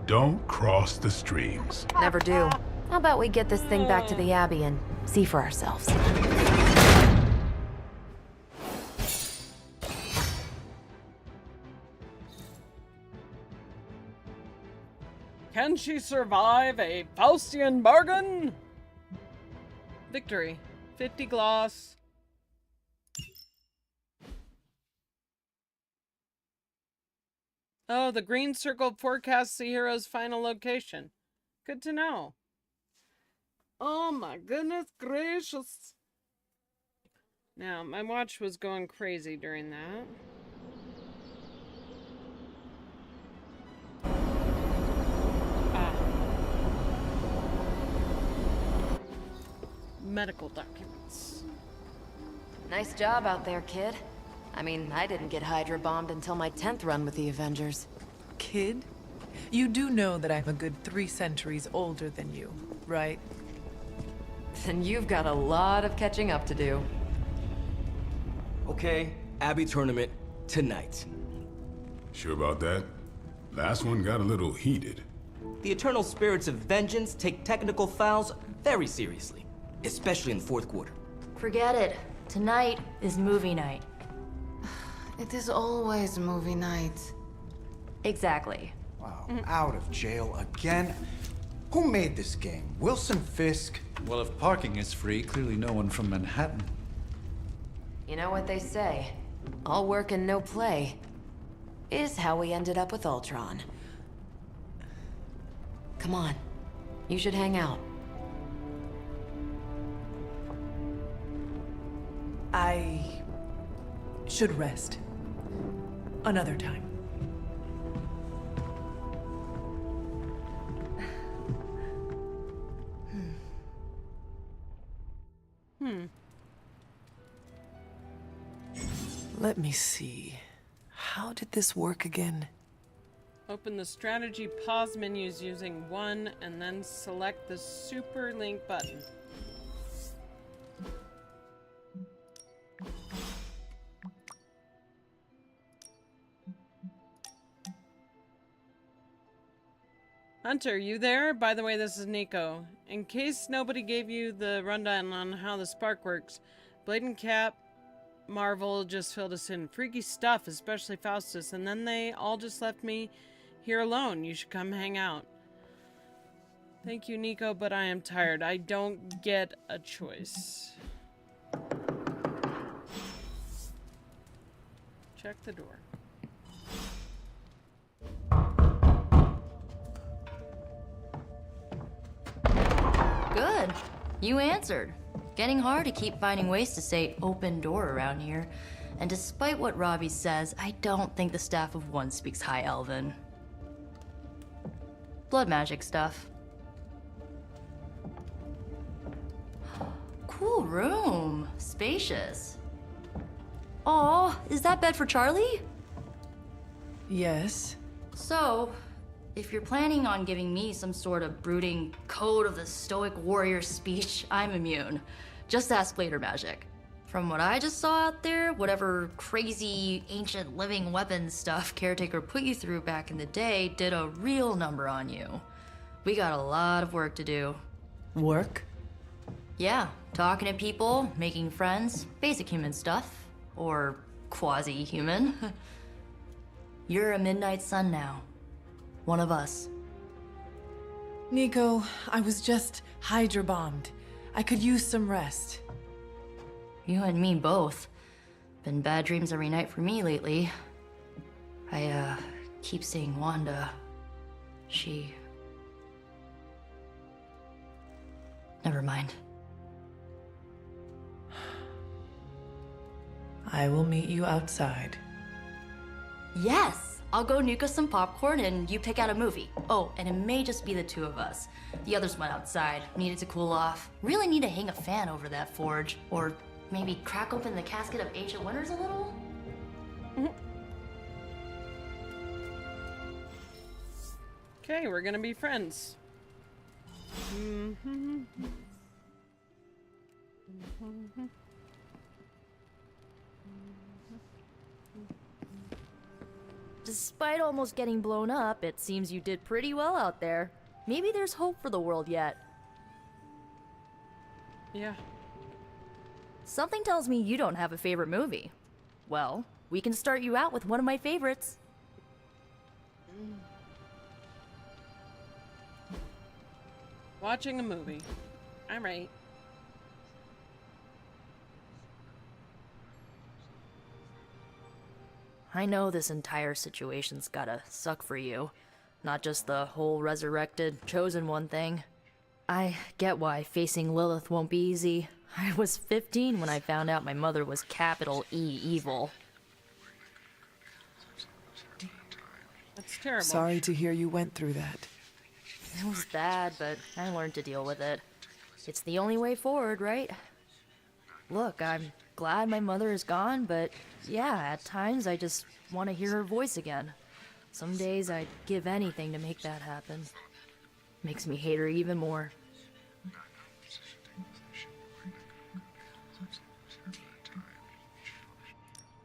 Don't cross the streams. Never do. How about we get this thing back to the Abbey and see for ourselves? Can she survive a Faustian bargain? Victory. 50 gloss. Oh, the green circle forecasts the hero's final location. Good to know. Oh my goodness gracious. Now, my watch was going crazy during that. Medical documents. Nice job out there, kid. I mean, I didn't get Hydra bombed until my 10th run with the Avengers. Kid? You do know that I'm a good 3 centuries older than you, right? Then you've got a lot of catching up to do. Okay, Abbey tournament tonight. Sure about that? Last one got a little heated. The Eternal Spirits of Vengeance take technical fouls very seriously, especially in the fourth quarter. Forget it. Tonight is movie night. It is always movie night. Exactly. Wow, out of jail again? Who made this game? Wilson Fisk? Well, if parking is free, clearly no one from Manhattan. You know what they say? All work and no play is how we ended up with Ultron. Come on. You should hang out. I should rest. Another time. Let me see. How did this work again? Open the strategy pause menus using 1 and then select the super link button. Hunter, you there? By the way, this is Nico. In case nobody gave you the rundown on how the spark works, Blade and Cap Marvel just filled us in. Freaky stuff, especially Faustus, and then they all just left me here alone. You should come hang out. Thank you, Nico, but I am tired. I don't get a choice. Check the door. Good. You answered. Getting hard to keep finding ways to say open door around here. And despite what Robbie says, I don't think the staff of One speaks High Elven. Blood magic stuff. Cool room. Spacious. Aw, is that bed for Charlie? Yes. So, if you're planning on giving me some sort of brooding code of the stoic warrior speech, I'm immune. Just ask later, Magic. From what I just saw out there, whatever crazy ancient living weapons stuff Caretaker put you through back in the day did a real number on you. We got a lot of work to do. Work? Yeah, talking to people, making friends, basic human stuff. Or quasi-human. You're a Midnight Sun now. One of us. Nico, I was just Hydra bombed. I could use some rest. You and me both. Been bad dreams every night for me lately. I, keep seeing Wanda. She... Never mind. I will meet you outside. Yes! I'll go nuke us some popcorn and you pick out a movie. Oh, and it may just be the two of us. The others went outside, needed to cool off. Really need to hang a fan over that forge. Or maybe crack open the casket of ancient wonders a little? Okay, we're gonna be friends. Despite almost getting blown up, it seems you did pretty well out there. Maybe there's hope for the world yet. Yeah. Something tells me you don't have a favorite movie. Well, we can start you out with one of my favorites. Watching a movie. Alright. I know this entire situation's gotta suck for you. Not just the whole resurrected, chosen one thing. I get why facing Lilith won't be easy. I was 15 when I found out my mother was capital E evil. That's terrible. Sorry to hear you went through that. It was bad, but I learned to deal with it. It's the only way forward, right? Look, I'm glad my mother is gone, but yeah, at times I just want to hear her voice again. Some days I'd give anything to make that happen. Makes me hate her even more.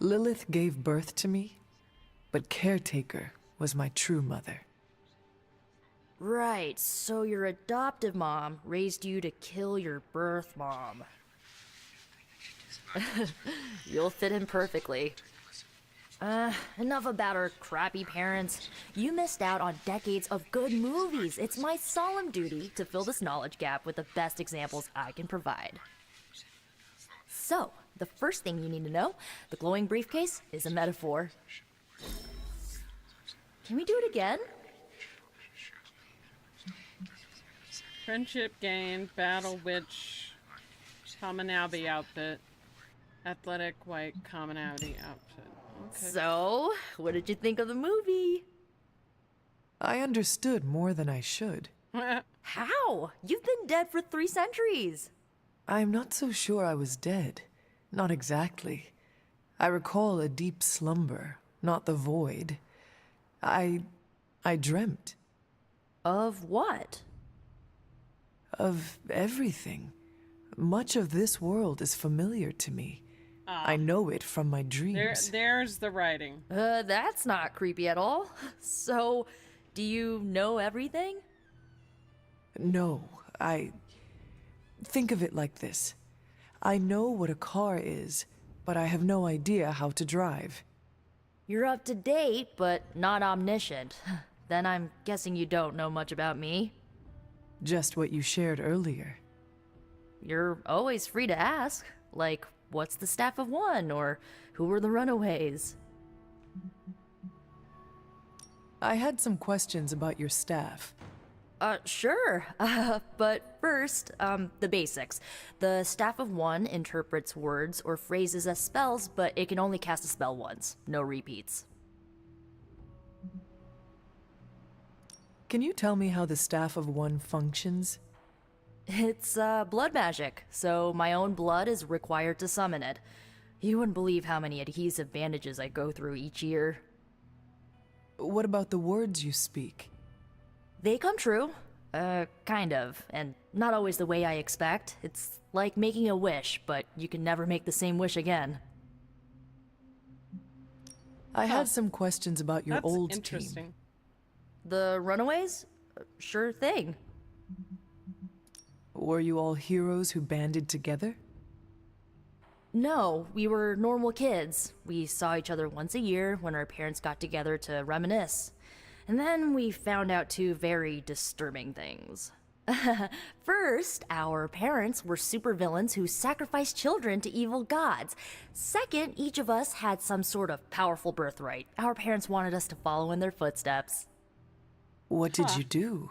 Lilith gave birth to me, but Caretaker was my true mother. Right, so your adoptive mom raised you to kill your birth mom. You'll fit in perfectly. Enough about our crappy parents. You missed out on decades of good movies. It's my solemn duty to fill this knowledge gap with the best examples I can provide. So, the first thing you need to know, the glowing briefcase is a metaphor. Can we do it again? Friendship gained, battle witch, commonality outfit, athletic white commonality outfit. Okay. So, what did you think of the movie? I understood more than I should. How? You've been dead for 3 centuries. I'm not so sure I was dead. Not exactly. I recall a deep slumber, not the void. I dreamt. Of what? Of everything. Much of this world is familiar to me. I know it from my dreams. There's the writing. That's not creepy at all. So, do you know everything? No, think of it like this. I know what a car is, but I have no idea how to drive. You're up to date, but not omniscient. Then I'm guessing you don't know much about me. Just what you shared earlier. You're always free to ask. Like, what's the Staff of One? Or who were the Runaways? I had some questions about your staff. Sure. But first, the basics. The Staff of One interprets words or phrases as spells, but it can only cast a spell once. No repeats. Can you tell me how the Staff of One functions? It's, blood magic, so my own blood is required to summon it. You wouldn't believe how many adhesive bandages I go through each year. What about the words you speak? They come true. Kind of. And not always the way I expect. It's like making a wish, but you can never make the same wish again. I had some questions about your old team. The Runaways? Sure thing. Were you all heroes who banded together? No, we were normal kids. We saw each other once a year when our parents got together to reminisce. And then we found out 2 very disturbing things. First, our parents were supervillains who sacrificed children to evil gods. Second, each of us had some sort of powerful birthright. Our parents wanted us to follow in their footsteps. What did you do?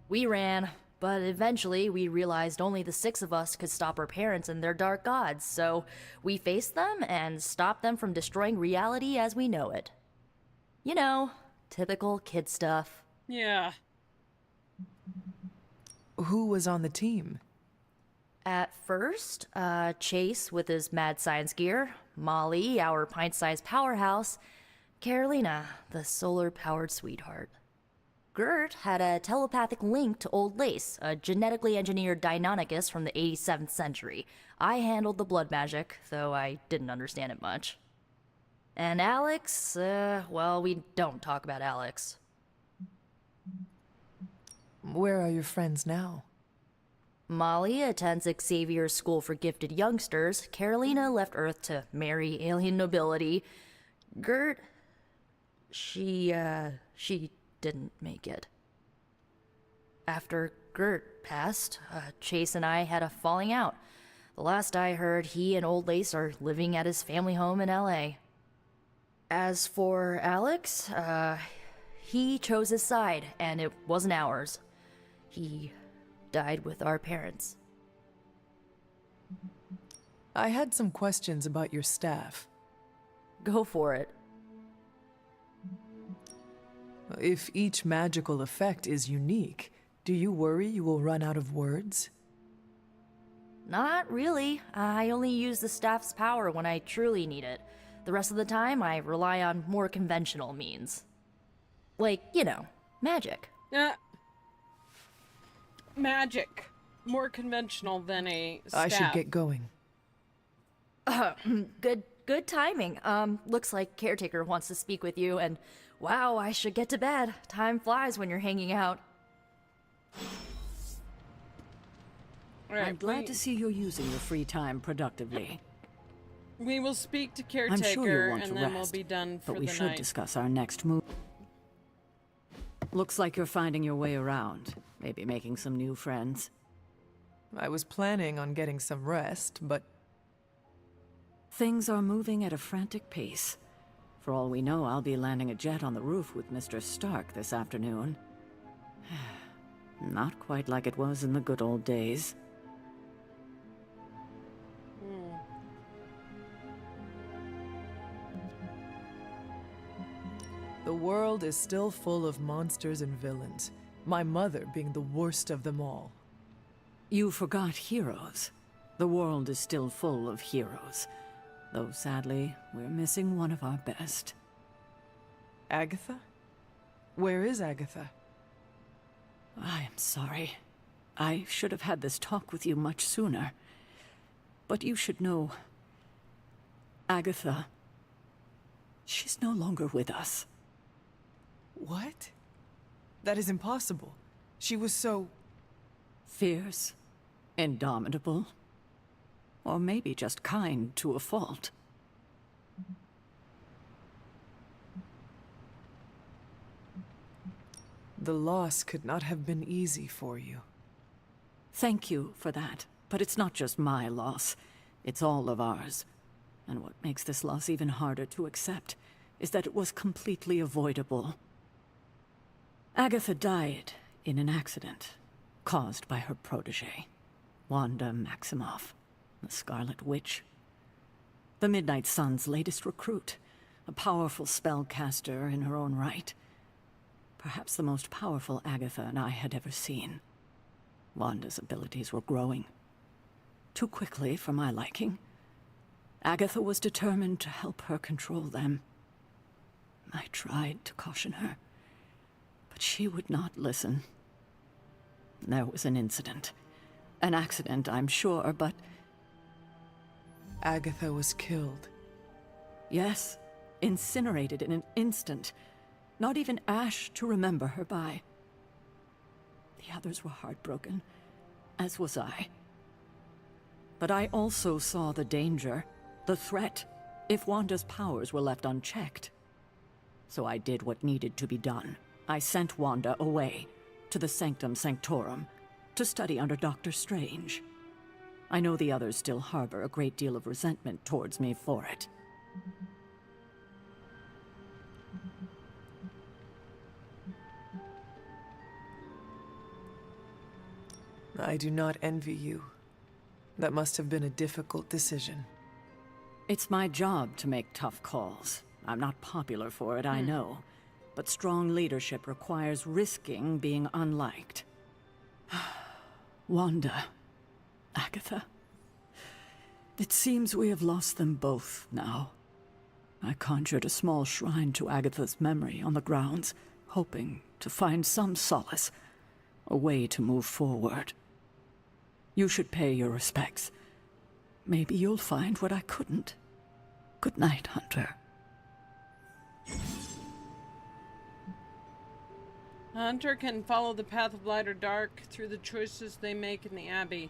We ran, but eventually we realized only the 6 of us could stop our parents and their dark gods, so we faced them and stopped them from destroying reality as we know it. You know, typical kid stuff. Yeah. Who was on the team? At first, Chase with his mad science gear, Molly, our pint-sized powerhouse, Carolina, the solar-powered sweetheart. Gert had a telepathic link to Old Lace, a genetically engineered Deinonychus from the 87th century. I handled the blood magic, though I didn't understand it much. And Alex, well, we don't talk about Alex. Where are your friends now? Molly attends Xavier's School for Gifted Youngsters. Carolina left Earth to marry alien nobility. Gert, she didn't make it. After Gert passed, Chase and I had a falling out. The last I heard, he and Old Lace are living at his family home in LA. As for Alex, he chose his side, and it wasn't ours. He died with our parents. I had some questions about your staff. Go for it. If each magical effect is unique, do you worry you will run out of words? Not really. I only use the staff's power when I truly need it. The rest of the time, I rely on more conventional means. Like, you know, magic. Magic. More conventional than a staff. I should get going. Good timing. Looks like Caretaker wants to speak with you, and wow, I should get to bed. Time flies when you're hanging out. Right, I'm glad to see you're using your free time productively. We will speak to Caretaker, I'm sure you want and to then rest, we'll be done for but we the should night. discuss our next move. Looks like you're finding your way around. Maybe making some new friends. I was planning on getting some rest, but... Things are moving at a frantic pace. For all we know, I'll be landing a jet on the roof with Mr. Stark this afternoon. Not quite like it was in the good old days. The world is still full of monsters and villains, my mother being the worst of them all. You forgot heroes. The world is still full of heroes. Though sadly, we're missing one of our best. Agatha? Where is Agatha? I am sorry. I should have had this talk with you much sooner. But you should know... Agatha... She's no longer with us. What? That is impossible. She was so... Fierce, indomitable, or maybe just kind to a fault. The loss could not have been easy for you. Thank you for that, but it's not just my loss. It's all of ours. And what makes this loss even harder to accept is that it was completely avoidable. Agatha died in an accident caused by her protege, Wanda Maximoff, the Scarlet Witch. The Midnight Sun's latest recruit, a powerful spellcaster in her own right. Perhaps the most powerful Agatha and I had ever seen. Wanda's abilities were growing. Too quickly for my liking. Agatha was determined to help her control them. I tried to caution her, but she would not listen. There was an incident. An accident, I'm sure, but... Agatha was killed. Yes, incinerated in an instant. Not even ash to remember her by. The others were heartbroken, as was I. But I also saw the danger, the threat, if Wanda's powers were left unchecked. So I did what needed to be done. I sent Wanda away, to the Sanctum Sanctorum, to study under Dr. Strange. I know the others still harbor a great deal of resentment towards me for it. I do not envy you. That must have been a difficult decision. It's my job to make tough calls. I'm not popular for it, I know. But strong leadership requires risking being unliked. Wanda, Agatha. It seems we have lost them both now. I conjured a small shrine to Agatha's memory on the grounds, hoping to find some solace, a way to move forward. You should pay your respects. Maybe you'll find what I couldn't. Good night, Hunter. Hunter can follow the path of light or dark through the choices they make in the Abbey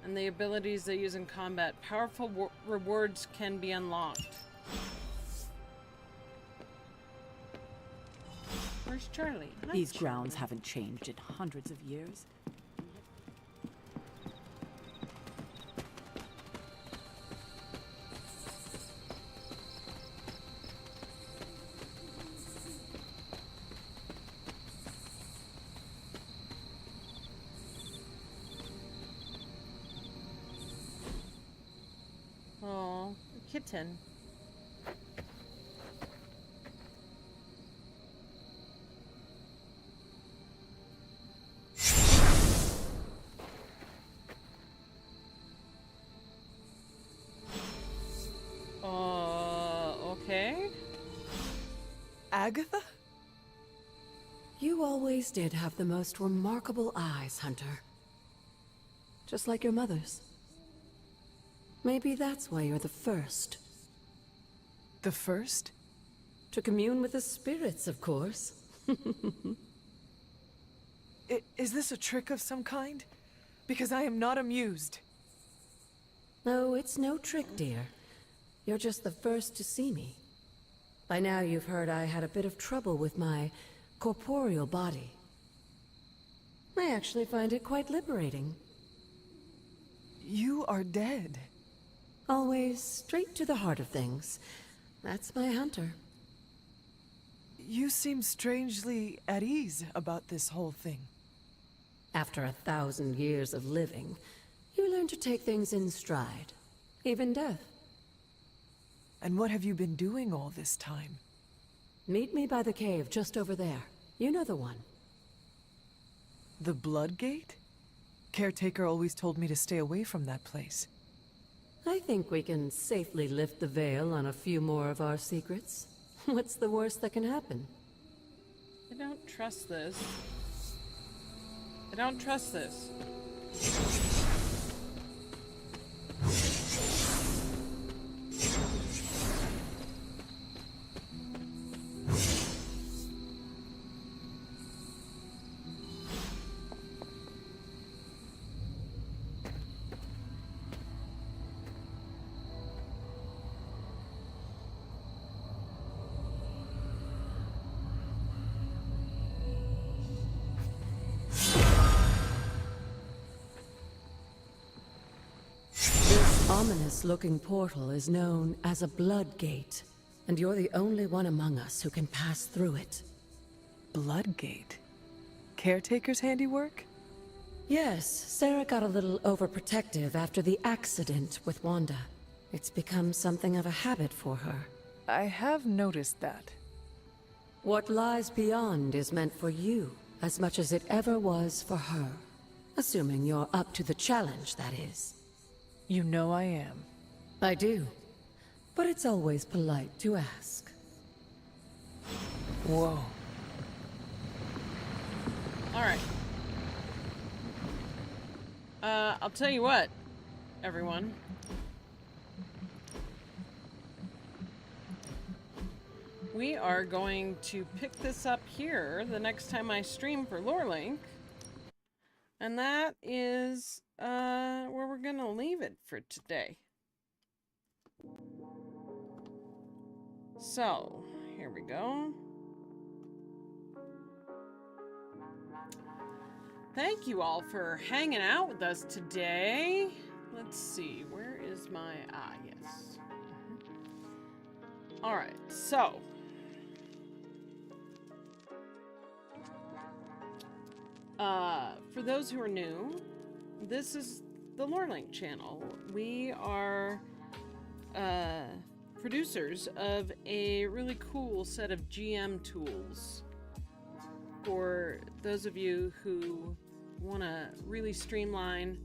and the abilities they use in combat. Powerful rewards can be unlocked. Where's Charlie? Hi, These Charlie. grounds haven't changed in hundreds of years. Oh, a kitten. Okay. Agatha? You always did have the most remarkable eyes, Hunter. Just like your mother's. Maybe that's why you're the first. The first? To commune with the spirits, of course. Is this a trick of some kind? Because I am not amused. No, it's no trick, dear. You're just the first to see me. By now you've heard I had a bit of trouble with my corporeal body. I actually find it quite liberating. You are dead. Always straight to the heart of things. That's my Hunter. You seem strangely at ease about this whole thing. After 1,000 years of living, you learn to take things in stride. Even death. And what have you been doing all this time? Meet me by the cave just over there. You know the one. The Blood Gate? Caretaker always told me to stay away from that place. I think we can safely lift the veil on a few more of our secrets. What's the worst that can happen? I don't trust this. I don't trust this. Ominous-looking portal is known as a Blood Gate, and you're the only one among us who can pass through it. Blood Gate? Caretaker's handiwork? Yes, Sarah got a little overprotective after the accident with Wanda. It's become something of a habit for her. I have noticed that. What lies beyond is meant for you, as much as it ever was for her. Assuming you're up to the challenge, that is. You know I am. I do. But it's always polite to ask. Whoa. Alright. I'll tell you what, everyone. We are going to pick this up here the next time I stream for Lorelink. And that is where we're gonna leave it for today. So, here we go. Thank you all for hanging out with us today. Let's see, where is my... Ah, yes. Alright, so... for those who are new, this is the Lorelink channel. We are producers of a really cool set of GM tools for those of you who want to really streamline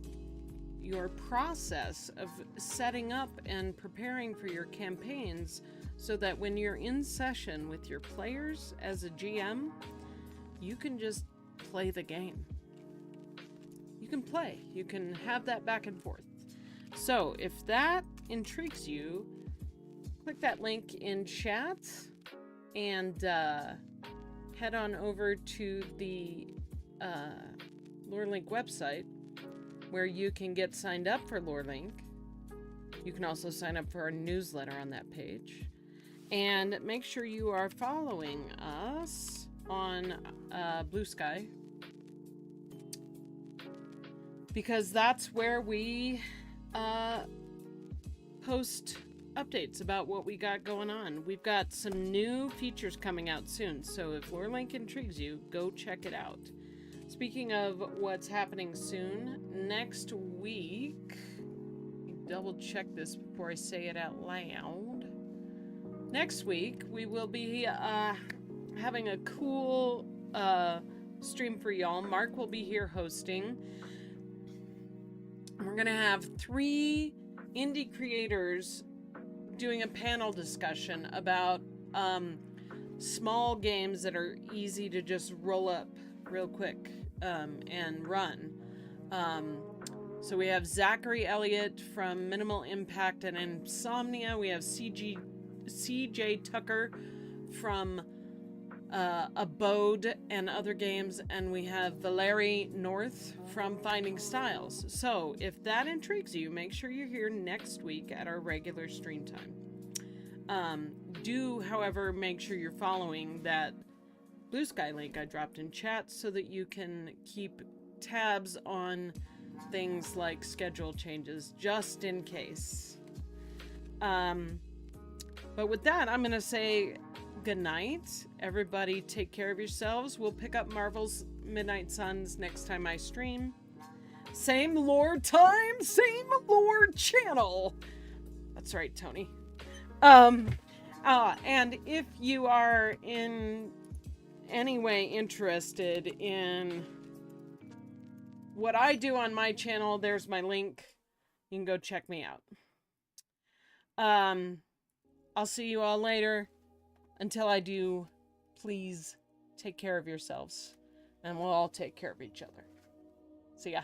your process of setting up and preparing for your campaigns so that when you're in session with your players as a GM, you can just play the game. You can play. You can have that back and forth. So if that intrigues you, click that link in chat and head on over to the Lorelink website where you can get signed up for Lorelink. You can also sign up for our newsletter on that page. And make sure you are following us on Blue Sky, because that's where we post updates about what we got going on. We've got some new features coming out soon, so if lorelink intrigues you, go check it out. Speaking of what's happening soon, next week, double check this before I say it out loud. Next week, we will be having a cool stream for y'all. Mark will be here hosting. We're gonna have 3 indie creators doing a panel discussion about small games that are easy to just roll up real quick and run. So we have Zachary Elliott from Minimal Impact and Insomnia. We have CJ Tucker from Abode and other games, and we have Valerie North from Finding Styles. So if that intrigues you, make sure you're here next week at our regular stream time. Do, however, make sure you're following that Blue Sky link I dropped in chat so that you can keep tabs on things like schedule changes, just in case. But with that, I'm gonna say good night. Everybody take care of yourselves. We'll pick up Marvel's Midnight Suns next time I stream. Same lore time, same lore channel. That's right, Tony. And if you are in any way interested in what I do on my channel, there's my link. You can go check me out. I'll see you all later. Until I do, please take care of yourselves. And we'll all take care of each other. See ya.